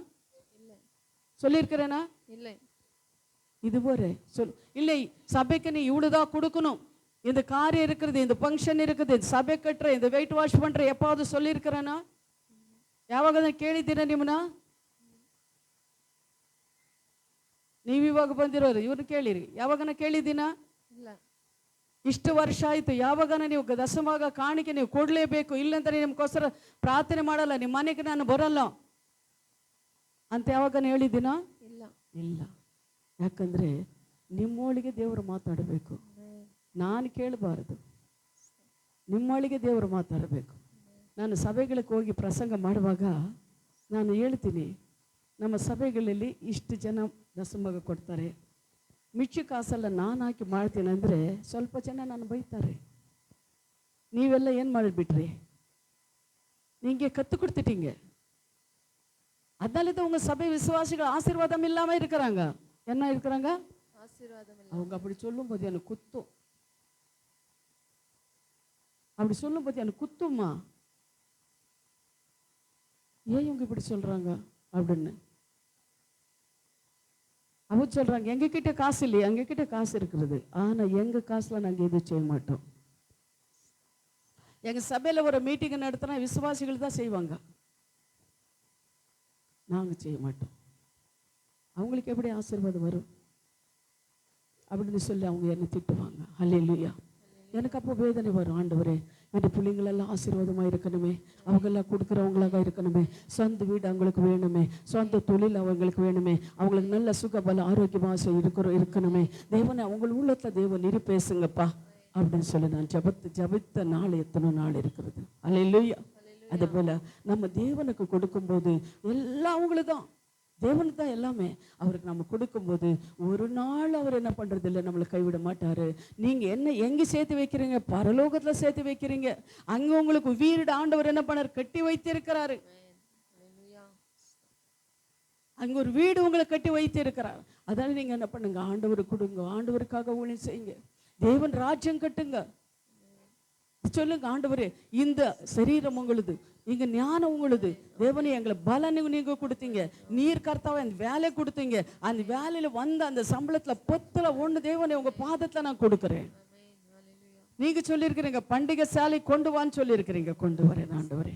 Speaker 1: சொல்லியிருக்கிறேனா? இல்லை. இதுவரை இல்லை, சபைக்கு நீ இவ்வளோதான் கொடுக்கணும், இந்த காரியம் இருக்கிறது, இந்த ஃபங்க்ஷன் இருக்குது, சபை கட்டுற, இந்த வெயிட் வாஷ் பண்ற, எப்பாவது சொல்லியிருக்கிறேனா? ಯಾವಾಗ ಕೇಳಿದ್ದೀರಾ ನಿಮ್ಮನ್ನ? ನೀವು ಇವಾಗ ಬಂದಿರೋರು, ಇವ್ರನ್ನ ಕೇಳಿರಿ. ಯಾವಾಗನ ಕೇಳಿದ್ದೀನಾ? ಇಷ್ಟು ವರ್ಷ ಆಯ್ತು. ಯಾವಾಗನ ನೀವು ದಸಮಾಗ ಕಾಣಿಕೆ ನೀವು ಕೊಡ್ಲೇಬೇಕು, ಇಲ್ಲಂದ್ರೆ ನಿಮ್ಗೋಸ್ಕರ ಪ್ರಾರ್ಥನೆ ಮಾಡಲ್ಲ, ನಿಮ್ಮ ಮನೆಗೆ ನಾನು ಬರಲ್ಲ ಅಂತ ಯಾವಾಗನ ಹೇಳಿದ್ದೀನಾ? ಇಲ್ಲ. ಯಾಕಂದ್ರೆ ನಿಮ್ಮೊಳಗೆ ದೇವರು ಮಾತಾಡಬೇಕು, ನಾನು ಕೇಳಬಾರದು. ನಿಮ್ಮೊಳಗೆ ದೇವರು ಮಾತಾಡಬೇಕು. ನಾನು ಸಭೆಗಳಿಗೆ ಹೋಗಿ ಪ್ರಸಂಗ ಮಾಡುವಾಗ ನಾನು ಹೇಳ್ತೀನಿ, ನಮ್ಮ ಸಭೆಗಳಲ್ಲಿ ಇಷ್ಟು ಜನ ದಸಮಗ ಕೊಡ್ತಾರೆ, ಮಿಚ್ಚು ಕಾಸೆಲ್ಲ ನಾನು ಹಾಕಿ ಮಾಡ್ತೀನಿ ಅಂದರೆ ಸ್ವಲ್ಪ ಜನ ನಾನು ಬೈತಾರೆ. ನೀವೆಲ್ಲ ಏನು ಮಾಡಿಬಿಟ್ರಿ, ನಿಂಗೆ ಕತ್ತು ಕೊಡ್ತಿಟ್ಟಿಂಗೆ, அதனால தான் உங்க சபை விசுவாசிகள் ஆசீர்வாதம் இல்லாம இருக்கிறாங்க. என்ன இருக்கிறாங்க?
Speaker 3: ஆசீர்வாதம் இல்லை.
Speaker 1: அவங்க அப்படி சொல்லும்போது எனக்கு குத்தும். அப்படி சொல்லும்போது எனக்கு குத்தும்மா. ஏன் இவங்க இப்படி சொல்றாங்க அப்படின்னு. அவங்க சொல்றாங்க, எங்க கிட்ட காசு இல்லையா? எங்க கிட்ட காசு இருக்கிறது, ஆனா எங்க காசுல நாங்க எதுவும் செய்ய மாட்டோம். எங்க சபையில ஒரு மீட்டிங் நடத்தினா விசுவாசிகள் தான் செய்வாங்க, நாங்க செய்ய மாட்டோம். அவங்களுக்கு எப்படி ஆசீர்வாதம் வரும் அப்படின்னு சொல்லி அவங்க என்ன திட்டுவாங்க. அல்லேலூயா. எனக்கு அப்போ வேதனை வரும். ஆண்டவரே, என் பிள்ளைங்களெல்லாம் ஆசீர்வாதமாக இருக்கணுமே, அவங்கெல்லாம் கொடுக்குறவங்களாக இருக்கணுமே, சொந்த வீடு அவங்களுக்கு வேணுமே, சொந்த தொழில் அவங்களுக்கு வேணுமே, அவங்களுக்கு நல்ல சுகபல ஆரோக்கியமாக இருக்கணுமே. தேவனை அவங்க உள்ளத்தில் தேவன் இரு பேசுங்கப்பா அப்படின்னு சொல்லி நான் ஜபித்த நாள் எத்தனை நாள் இருக்கிறது. அல்லேலூயா. அதே போல் நம்ம தேவனுக்கு கொடுக்கும்போது எல்லாம் அவங்களுக்கு தான், தேவனுக்கு தான் எல்லாமே. அவருக்கு நம்ம கொடுக்கும்போது ஒரு நாள் அவர் என்ன பண்ணுறது இல்லை, நம்மளை கைவிட மாட்டார். நீங்கள் என்ன எங்கே சேர்த்து வைக்கிறீங்க? பரலோகத்தில் சேர்த்து வைக்கிறீங்க. அங்கே உங்களுக்கு வீடு ஆண்டவர் என்ன பண்ணார்? கட்டி வைத்திருக்கிறாரு. அங்கே ஒரு வீடு உங்களை கட்டி வைத்திருக்கிறார். அதனால நீங்கள் என்ன பண்ணுங்க, ஆண்டவருக்கு கொடுங்க, ஆண்டவருக்காக ஊழியம் செய்யுங்க, தேவன் ராஜ்யம் கட்டுங்க. சொல்லுங்க, ஆண்டவரே இந்த சரீரம் உங்களுது, இங்க ஞானம் உங்களுது, தேவனே எங்களை பலனை நீங்க கொடுத்தீங்க, நீர் கர்த்தாவை அந்த வேலை கொடுத்தீங்க, அந்த வேலையில வந்த அந்த சம்பளத்துல 10 தேவனே உங்க பாதத்துல நான் கொடுக்குறேன். நீங்க சொல்லியிருக்கிறீங்க பண்டிகை சாலை கொண்டு வான்னு சொல்லியிருக்கிறீங்க, கொண்டு வரேன் ஆண்டவரே.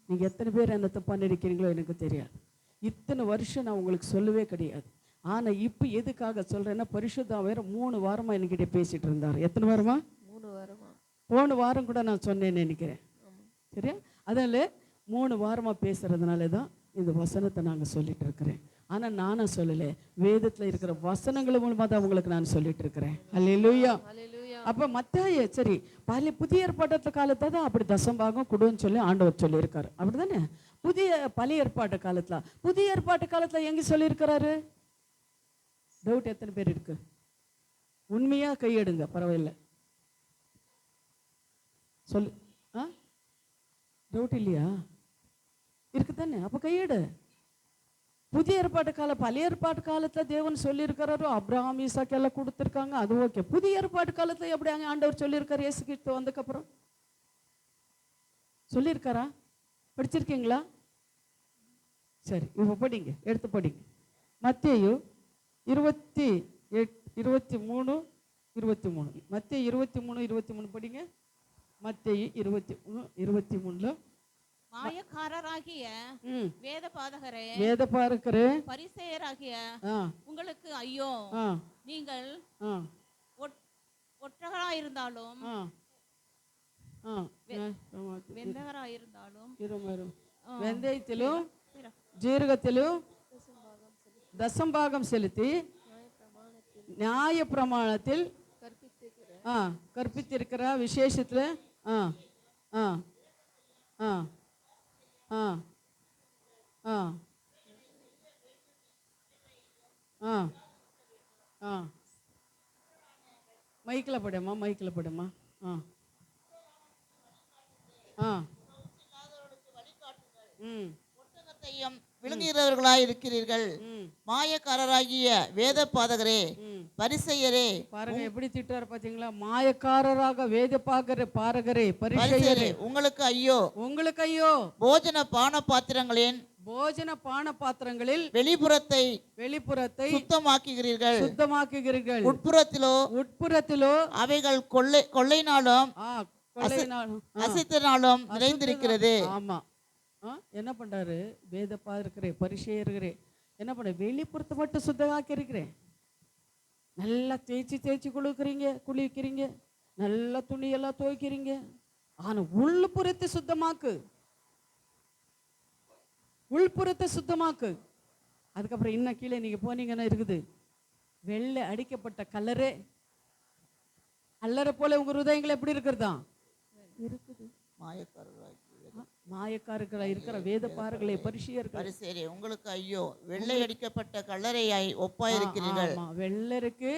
Speaker 1: நீங்க எத்தனை பேர் என்ன தப்பா நினைக்கிறீங்களோ எனக்கு தெரியாது. இத்தனை வருஷம் நான் உங்களுக்கு சொல்லவே கிடையாது. ஆனா இப்ப எதுக்காக சொல்றேன்னா, பரிசுத்தம் வேற 3 வாரமா என்கிட்ட பேசிட்டு இருந்தாரு. எத்தனை வாரமா?
Speaker 3: 3 வாரமா.
Speaker 1: போன வாரம் கூட நான் சொன்னேன்னு நினைக்கிறேன். சரியா? அதில் 3 வாரமாக பேசுறதுனால தான் இந்த வசனத்தை நாங்கள் சொல்லிட்டு இருக்கிறேன். ஆனால் நானும் சொல்லலை, வேதத்தில் இருக்கிற வசனங்கள் மூலமாக தான் உங்களுக்கு நான் சொல்லிட்டு இருக்கிறேன். அல்லேலூயா. அப்போ மத்தாய சரி புதிய ஏற்பாட்டு காலத்தை தான் அப்படி தசம்பாகம் கொடுன்னு சொல்லி ஆண்டவர் சொல்லியிருக்காரு, அப்படி தானே? பழைய ஏற்பாட்டு காலத்தில், புதிய ஏற்பாட்டு காலத்தில் எங்கே சொல்லியிருக்கிறாரு? டவுட் எத்தனை பேர் இருக்கு? உண்மையாக கையெடுங்க, பரவாயில்லை சொல்லு. டவுட் இல்லையா? இருக்கு தானே? அப்போ கையெடு. புதிய ஏற்பாட்டு காலம், பழைய ஏற்பாட்டு காலத்தில் தேவன் சொல்லியிருக்கிறாரோ, அப்ரஹாம் ஈசாக்கு எல்லாம் கொடுத்துருக்காங்க, அது ஓகே. புதிய ஏற்பாட்டு காலத்தில் எப்படி அங்கே ஆண்டவர் சொல்லியிருக்காரு? இயேசு கிறிஸ்து வந்ததுக்கப்புறம் சொல்லியிருக்காரா? படிச்சிருக்கீங்களா? சரி, இப்போ படிங்க, எடுத்து படிங்க. மத்தேயு 23:23. மத்தேயு 23:23 படிங்க. மத்தேயு 23:23.
Speaker 2: மாயக்காரராகிய வேதபாரகரே, பரிசேயராகிய உங்களுக்கு ஐயோ, நீங்கள் ஒற்றகராயிருந்தாலும் வெந்தயத்திலும் ஜீரகத்திலும் தசம்பாகம் செலுத்தி நியாய பிரமாணத்தில் கற்பித்திருக்கிற விசேஷத்துல மைக்கில் படுமா.
Speaker 4: விழுங்குகிறவர்களாய் இருக்கிறீர்கள். மாயக்காரராகிய வேத பாதகரே, பரிசேயரே.
Speaker 1: பாருங்க எப்படி திட்டார் பாத்தீங்களா? மாயக்காரராக வேத பாரகரே, பரிசேயரே,
Speaker 4: உங்களுக்கு ஐயோ,
Speaker 1: உங்களுக்கு ஐயோ.
Speaker 4: போஜன பான பாத்திரங்களில் வெளிப்புறத்தை சுத்தமாக்குகிறீர்கள், உட்புறத்திலோ அவைகள் கொள்ளைனாலும் அசித்தனாலும் நிறைந்திருக்கிறது.
Speaker 1: ஆமா. என்ன பண்றாரு? வேத பாதகரே, பரிசேயரே என்ன பண்ண? வெளிப்புறத்தை மட்டும் சுத்தமாக்கி இருக்கிறேன், நல்லா தேய்ச்சி குளிக்கிறீங்க, நல்லா துணியெல்லாம் துவைக்கிறீங்க, ஆனா உள்புறத்தை சுத்தமாக்கு. அதுக்கப்புறம் இன்னும் கீழே நீங்க போனீங்கன்னா இருக்குது வெள்ளை அடிக்கப்பட்ட கல்லறை போல உங்க ஹிருதயங்கள் எப்படி இருக்கிறதா இருக்குது? மாயக்காரர்களாய் இருக்கிற வேத பாரகர்களே, பரிசேயரே,
Speaker 4: உங்களுக்கு ஐயோ, வெள்ளை அடிக்கப்பட்ட கல்லறையாய் ஒப்பாயிருக்கிறீர்கள்.
Speaker 1: வெள்ளருக்கு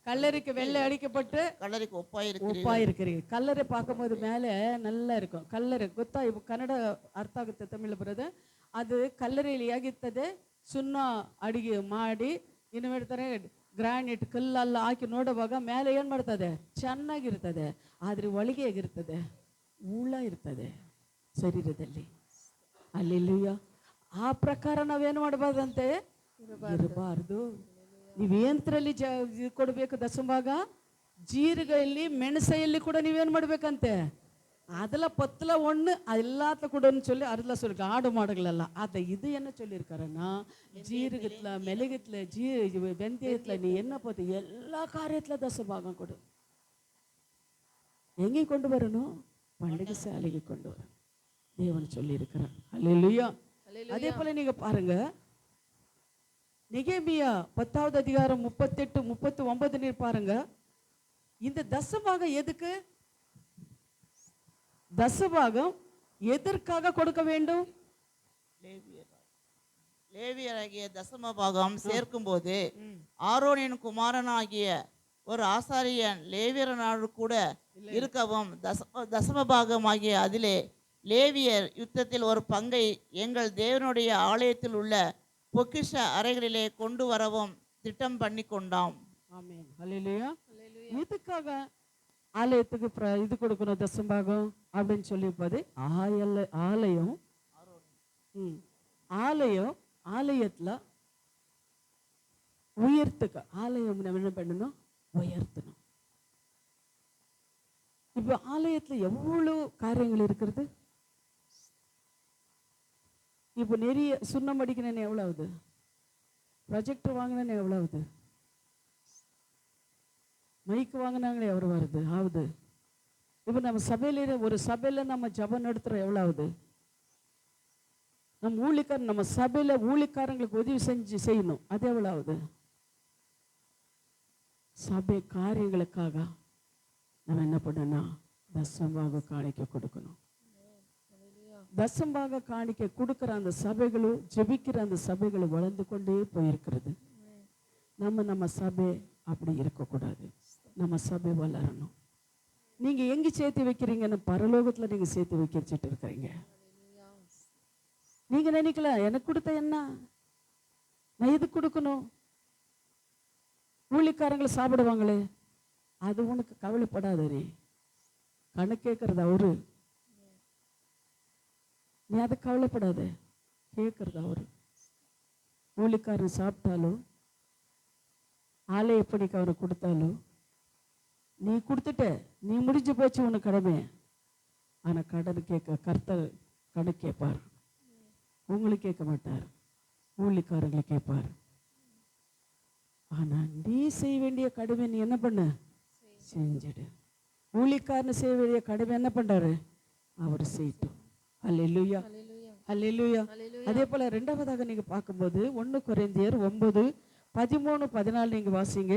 Speaker 1: கல்லறைக்கு வெள்ளை அடிக்கப்பட்டு
Speaker 4: கல்லறைக்கு ஒப்பாயிருக்கிறீர்கள்.
Speaker 1: ஒப்பாயிருக்கிறீங்க. கல்லறை பார்க்கும்போது மேலே நல்லா இருக்கும். ಕಲ್ಲರೆ ಗೊತ್ತಾ? ಇವು ಕನ್ನಡ ಅರ್ಥ ಆಗುತ್ತೆ ತಮಿಳು ಬರೋದು. ಅದು ಕಲ್ಲರೆಯಲ್ಲಿ ಹೇಗಿರ್ತದೆ, ಸುಣ್ಣ ಅಡಿಗೆ ಮಾಡಿ ಇನ್ನು ಮಾಡ್ತಾರೆ, ಗ್ರಾನೈಟ್ ಕಲ್ಲೆಲ್ಲ ಹಾಕಿ ನೋಡುವಾಗ ಮೇಲೆ ಏನು ಮಾಡ್ತದೆ, ಚೆನ್ನಾಗಿರ್ತದೆ. ಆದರೆ ಒಳಗೆ ಹೇಗಿರ್ತದೆ, ಹುಳ ಇರ್ತದೆ ಶರೀರದಲ್ಲಿ. ಅಲ್ಲೆಲ್ಲೂಯ್ಯ. ಆ ಪ್ರಕಾರ ನಾವೇನು ಮಾಡಬಾರ್ದಂತೆ, ಇರಬಾರ್ದು. ನೀವೇಂತರಲ್ಲಿ ಇದು ಕೊಡಬೇಕು ದಶಮಭಾಗ, ಜೀರಿಗೆಯಲ್ಲಿ ಮೆಣಸೆಯಲ್ಲಿ ಕೂಡ ನೀವೇನು ಮಾಡಬೇಕಂತೆ, அதில் 10ல் 1 எல்லாத்துல கூடன்னு சொல்லி அதில் சொல்லி ஆடு மாடுகளல்ல அதை இது என்ன சொல்லியிருக்காருன்னா, ஜீரகத்தில் மெழுகத்தில் வெந்தயத்தில் நீ என்ன பார்த்து எல்லா காரியத்தில் தசபாகம் கொடு. எங்கேயும் கொண்டு வரணும், பண்டிகை சாலைக்கு கொண்டு வரணும் தேவன் சொல்லியிருக்கிறார். அல்லேலூயா. அதே போல நீங்க பாருங்க, நெகேமியா 10வது அதிகாரம் 38 39 நீர் பாருங்க. இந்த தசபாகம் எதுக்கு, தசபாகம் எதற்காக கொடுக்க வேண்டும்?
Speaker 4: லேவியராகிய தசம பாகம் சேர்க்கும் போது ஆரோனின் குமாரனாகிய ஒரு ஆசாரியன் லேவியரனோடு கூட இருக்கவும் தசம பாகமாகிய அதிலே லேவியர் யுத்தத்தில் ஒரு பங்கை எங்கள் தேவனுடைய ஆலயத்தில் உள்ள பொக்கிஷ அறைகளிலே கொண்டு வரவும் திட்டம் பண்ணி கொண்டாம்.
Speaker 1: ஆமென். அல்லேலூயா. இதுக்காக ஆலயத்துக்கு இது கொடுக்கணும் தசம்பாகம் அப்படின்னு சொல்லியிருப்பது. ஆலயம் ஆலயத்தில் உயர்த்துக்க, ஆலயம் நம்ம என்ன பண்ணணும், உயர்த்தணும். இப்போ ஆலயத்தில் எவ்வளோ காரியங்கள் இருக்கிறது. இப்போ நிறைய சுண்ணம் அடிக்கணும்னு எவ்வளோ ஆகுது, ப்ரொஜெக்டர் வாங்கினேன்னு எவ்வளோ ஆகுது, மைக்கு வாங்கினாங்களே எவ்வளோ வருது ஆகுது. இப்போ நம்ம சபையில ஒரு சபையில் நம்ம ஜபம் நடத்துகிறோம், எவ்வளோ ஆகுது. நம்ம ஊழிக்காரன் நம்ம சபையில் ஊழிக்காரங்களுக்கு உதவி செய்யணும், அது எவ்வளோ ஆகுது. சபை காரியங்களுக்காக நம்ம என்ன பண்ணணும், தசம்பாக காணிக்க கொடுக்கணும். தசம்பாக காணிக்க கொடுக்குற அந்த சபைகளும் ஜெபிக்கிற அந்த சபைகளும் வளர்ந்து கொண்டே போயிருக்கிறது. நம்ம சபை அப்படி இருக்கக்கூடாது. நம்ம சபை வளரணும். நீங்க எங்க சேர்த்து வைக்கிறீங்கன்னு, பரலோகத்துல நீங்க சேர்த்து வச்சுட்டு இருக்கிறீங்க. நீங்க நினைக்கல எனக்கு கொடுத்த என்ன, நான் எது கொடுக்கணும், ஊழிக்காரங்களை சாப்பிடுவாங்களே, அது உனக்கு கவலைப்படாத. நீ கணக்கு கேட்கறது அவரு, நீ அதை கவலைப்படாத, கேட்கறது அவரு. ஊழிக்காரன் சாப்பிட்டாலும் ஆலய பணிக்கு அவரை கொடுத்தாலும் நீ கொடுத்துட்ட, நீ முடிஞ்சு போச்சு உனக்கு கடமை. ஆனால் கடன் கர்த்தர் கணக்கு கேட்பார். உங்களுக்கு கேட்க மாட்டார், ஊழிக்காரங்களை கேட்பார். ஆனால் நீ செய்ய வேண்டிய கடமை நீ என்ன பண்ண, செஞ்சிடு. ஊழிக்காரன் செய்ய வேண்டிய கடமை என்ன பண்றாரு, அவர் செய்யட்டும். அல்லேலூயா, அல்லேலூயா. அதே போல 2வதாக நீங்க பார்க்கும்போது 1 கொரிந்தியர் 9:13-14 நீங்க வாசிங்க.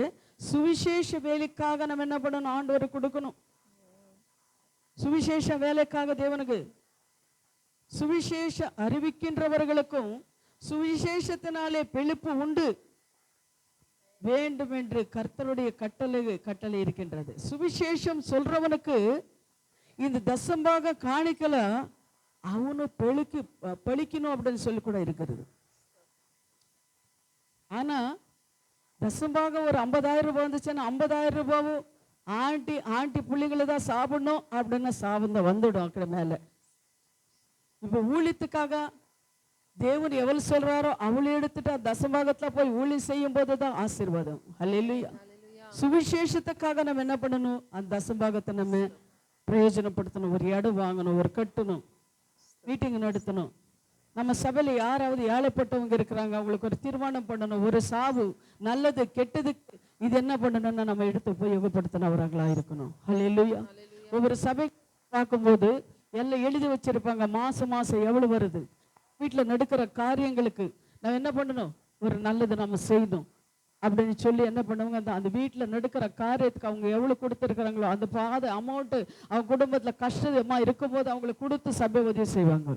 Speaker 1: சுவிசேஷ வேலைக்காக நம்ம என்ன பண்ணணும், ஆண்டவரை கொடுக்கணும். சுவிசேஷ வேலைக்காக தேவனுக்கு, சுவிசேஷ அறிவிக்கின்றவர்களுக்கும் சுவிசேஷத்தினாலே பிழைப்பு உண்டு வேண்டும் என்று கர்த்தருடைய கட்டளை இருக்கின்றது. சுவிசேஷம் சொல்றவனுக்கு இந்த தசம்பாக காணிக்கல அவனு பழிக்கணும் அப்படின்னு சொல்லி கூட இருக்கிறது. ஆனா தசம்பாக ஒரு 50,000 ரூபாய் வந்துச்சுன்னா 50,000 ரூபாவும் ஆண்டி பிள்ளைங்களை தான் சாப்பிடணும் அப்படின்னு சாபந்தம் வந்துடும் அக்கட மேல. இப்ப ஊழியத்துக்காக தேவன் எவ்வளவு சொல்றாரோ அவளை எடுத்துட்டு தசம்பாகத்துல போய் ஊழியம் செய்யும் போதுதான் ஆசீர்வாதம். அல்லேலூயா. சுவிசேஷத்துக்காக நம்ம என்ன பண்ணணும், அந்த தசம்பாகத்தை நம்ம பிரயோஜனப்படுத்தணும். ஒரு இடம் வாங்கணும், ஒரு கட்டணும், மீட்டிங் நடத்தணும். நம்ம சபையில் யாராவது ஏழைப்பட்டவங்க இருக்கிறாங்க, அவங்களுக்கு ஒரு தீர்மானம் பண்ணணும். ஒரு சாவு நல்லது கெட்டது இது என்ன பண்ணணும்னா நம்ம எடுத்து போய் யுகப்படுத்தினவர்களா இருக்கணும். அல்லேலூயா. ஒவ்வொரு சபை பார்க்கும்போது எல்லாம் எழுதி வச்சிருப்பாங்க, மாசம் எவ்வளவு வருது, வீட்டில் நடக்கிற காரியங்களுக்கு நம்ம என்ன பண்ணணும், ஒரு நல்லது நம்ம செய்யணும் அப்படின்னு சொல்லி என்ன பண்ணுவாங்க, அந்த வீட்டில் நடக்கிற காரியத்துக்கு அவங்க எவ்வளோ கொடுத்துருக்குறாங்களோ அந்த பாத அமௌண்ட்டு அவங்க குடும்பத்தில் கஷ்டமா இருக்கும்போது அவங்களுக்கு கொடுத்து சபை உதவி செய்வாங்க.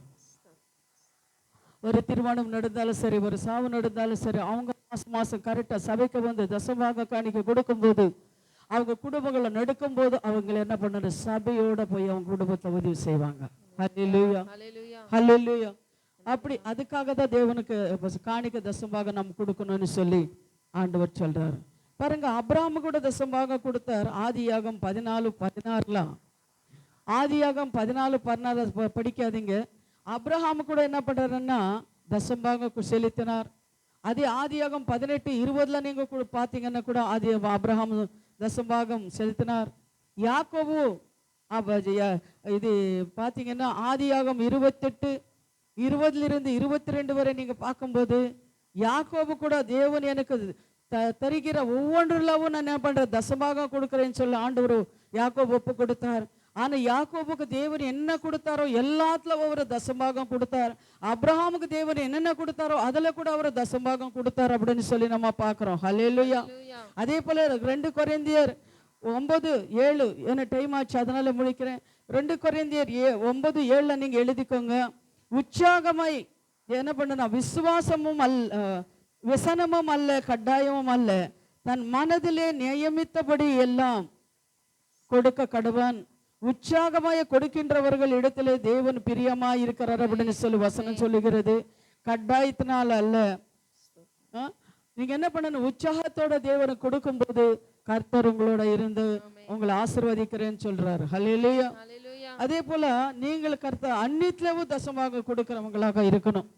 Speaker 1: ஒரு திருமணம் நடந்தாலும் சரி, ஒரு சாவு நடந்தாலும் சரி, அவங்க மாசம் மாசம் கரெக்டாக சபைக்கு வந்து தசமாக காணிக்க கொடுக்கும்போது அவங்க குடும்பங்களை நடுக்கும்போது அவங்களை என்ன பண்ணணும், சபையோட போய் அவங்க குடும்பத்தை உதவி செய்வாங்க. ஹல்லேலூயா,
Speaker 3: ஹalleluya.
Speaker 1: ஹல்லேலூயா. அப்படி அதுக்காக தான் தேவனுக்கு காணிக்க தசமாக நம்ம கொடுக்கணும்னு சொல்லி ஆண்டவர் சொல்றாரு. பாருங்க, அபிரகாமு கூட தசமாக கொடுத்தார். ஆதியாகம் 14:16. ஆதியாகம் 14:16 படிக்காதீங்க. அபிரகாமு கூட என்ன பண்றாருன்னா தசமாக செலுத்தினார். அதே ஆதியாகம் 18:20 நீங்க கூட பார்த்தீங்கன்னா கூட ஆதி அபிரகாம் தசபாகம் செலுத்தினார். யாக்கோபு இது பார்த்தீங்கன்னா ஆதியாகம் 28:20 22 வரை நீங்க பார்க்கும்போது யாக்கோபு கூட தேவன் எனக்கு தருகிற ஒவ்வொன்றுலவும் நான் என்ன பண்றேன், தசமாக கொடுக்குறேன்னு சொல்லி ஆண்டவர் யாக்கோபு ஒப்பு கொடுத்தார். ஆனா யாக்கோபுக்கு தேவன் என்ன கொடுத்தாரோ எல்லாத்துல ஒவ்வொரு தசபாகம் கொடுத்தார். அபிரகாமுக்கு தேவன் என்னென்ன கொடுத்தாரோ அதுல கூட அவர் தசபாகம் கொடுத்தார் அப்படின்னு சொல்லி நம்ம பார்க்கிறோம். ஹல்லேலூயா. அதே போல 2 கொரிந்தியர் 9:7 என்ன டைம் ஆச்சு அதனால முடிக்கிறேன். 2 கொரிந்தியர் 9:7 நீங்க எழுதிக்கோங்க. உற்சாகமாய் என்ன பண்ணுனா விசுவாசமும் விசனமும் அல்ல, கட்டாயமும் அல்ல, தன் மனதிலே நியமித்தபடி எல்லாம் கொடுக்க கடவன். உற்சாகமாய கொடுக்கின்றவர்கள் இடத்திலே தேவன் பிரியமாய் இருக்கிறார் அப்படின்னு சொல்லி வசனம் சொல்லுகிறது. கட்டாயத்தினால அல்ல. நீங்க என்ன பண்ணணும், உற்சாகத்தோட தேவனை கொடுக்கும் போது கர்த்தர் உங்களோட இருந்து உங்களை ஆசீர்வதிக்கிறேன்னு சொல்றாரு. ஹல்லேலூயா. அதே போல நீங்கள் கர்த்தர் அன்னித்லவும் தசமாக கொடுக்கிறவங்களாக இருக்கணும்.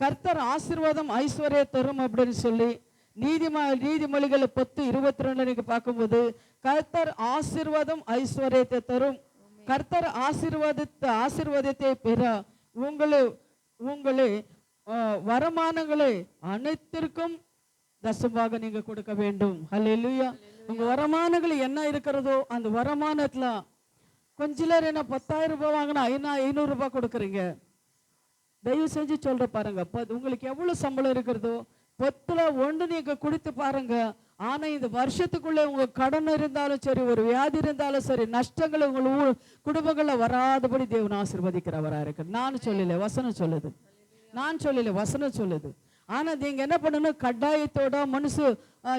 Speaker 1: கர்த்தர் ஆசீர்வாதம் ஐஸ்வர்ய தரும் அப்படின்னு சொல்லி நீதிமொழிகள் 10:22 நீங்க பார்க்கும்போது கர்த்தர் ஆசீர்வாதம் ஐஸ்வர்யத்தை தரும். கர்த்தர் ஆசீர்வாதத்தை பெற உங்களே வருமானங்களை அனைத்திற்கும் தசமாக நீங்க கொடுக்க வேண்டும். ஹல்லேலூயா. உங்க வருமானங்கள் என்ன இருக்கிறதோ அந்த வருமானத்துல கொஞ்சம் என்ன 10,000 ரூபாய் வாங்கினா 500 ரூபாய் கொடுக்குறீங்க. தயவு செஞ்சு சொல்ற பாருங்க, உங்களுக்கு எவ்வளவு சம்பளம் இருக்கிறதோ 10 நீங்க கொடுத்து பாருங்க. ஆனா இந்த வருஷத்துக்குள்ள உங்க கடன் இருந்தாலும் சரி, ஒரு வியாதி இருந்தாலும் சரி, நஷ்டங்கள் உங்க குடும்பங்கள்ல வராதபடி தேவன் ஆசீர்வதிக்கிறவரா இருக்கு. நான் சொல்லல, வசனம் சொல்லுது. நான் சொல்லல, வசனம் சொல்லுது. ஆனா நீங்க என்ன பண்ணணும், கட்டாயத்தோட மனசு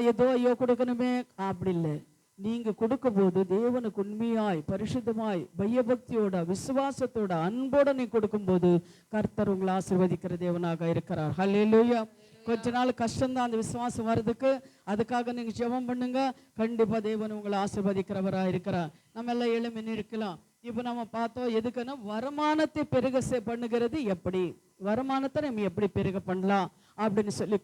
Speaker 1: ஏதோ ஐயோ கொடுக்கணுமே அப்படி இல்லை. நீங்க கொடுக்கும் போது தேவனுக்கு உண்மையாய் பரிசுத்தமாய் பயபக்தியோட விசுவாசத்தோட அன்போட நீ கொடுக்கும் போது கர்த்தர் உங்களை ஆசீர்வதிக்கிற தேவனாக இருக்கிறார். ஹல்லேலூயா. கொஞ்ச நாள் கஷ்டம்தான் அந்த விசுவாசம் வர்றதுக்கு. அதுக்காக நீங்க ஜெபம் பண்ணுங்க. கண்டிப்பா தேவன் உங்களை ஆசீர்வதிக்கிறவரா இருக்கிறார். நம்ம எல்லாம் எழுமி இருக்கலாம். இப்போ நம்ம பார்த்தோம் எதுக்குன்னா வருமானத்தை பெருக பண்ணுகிறது எப்படி, வருமானத்தை நம்ம எப்படி பெருக பண்ணலாம் அப்படின்னு சொல்லி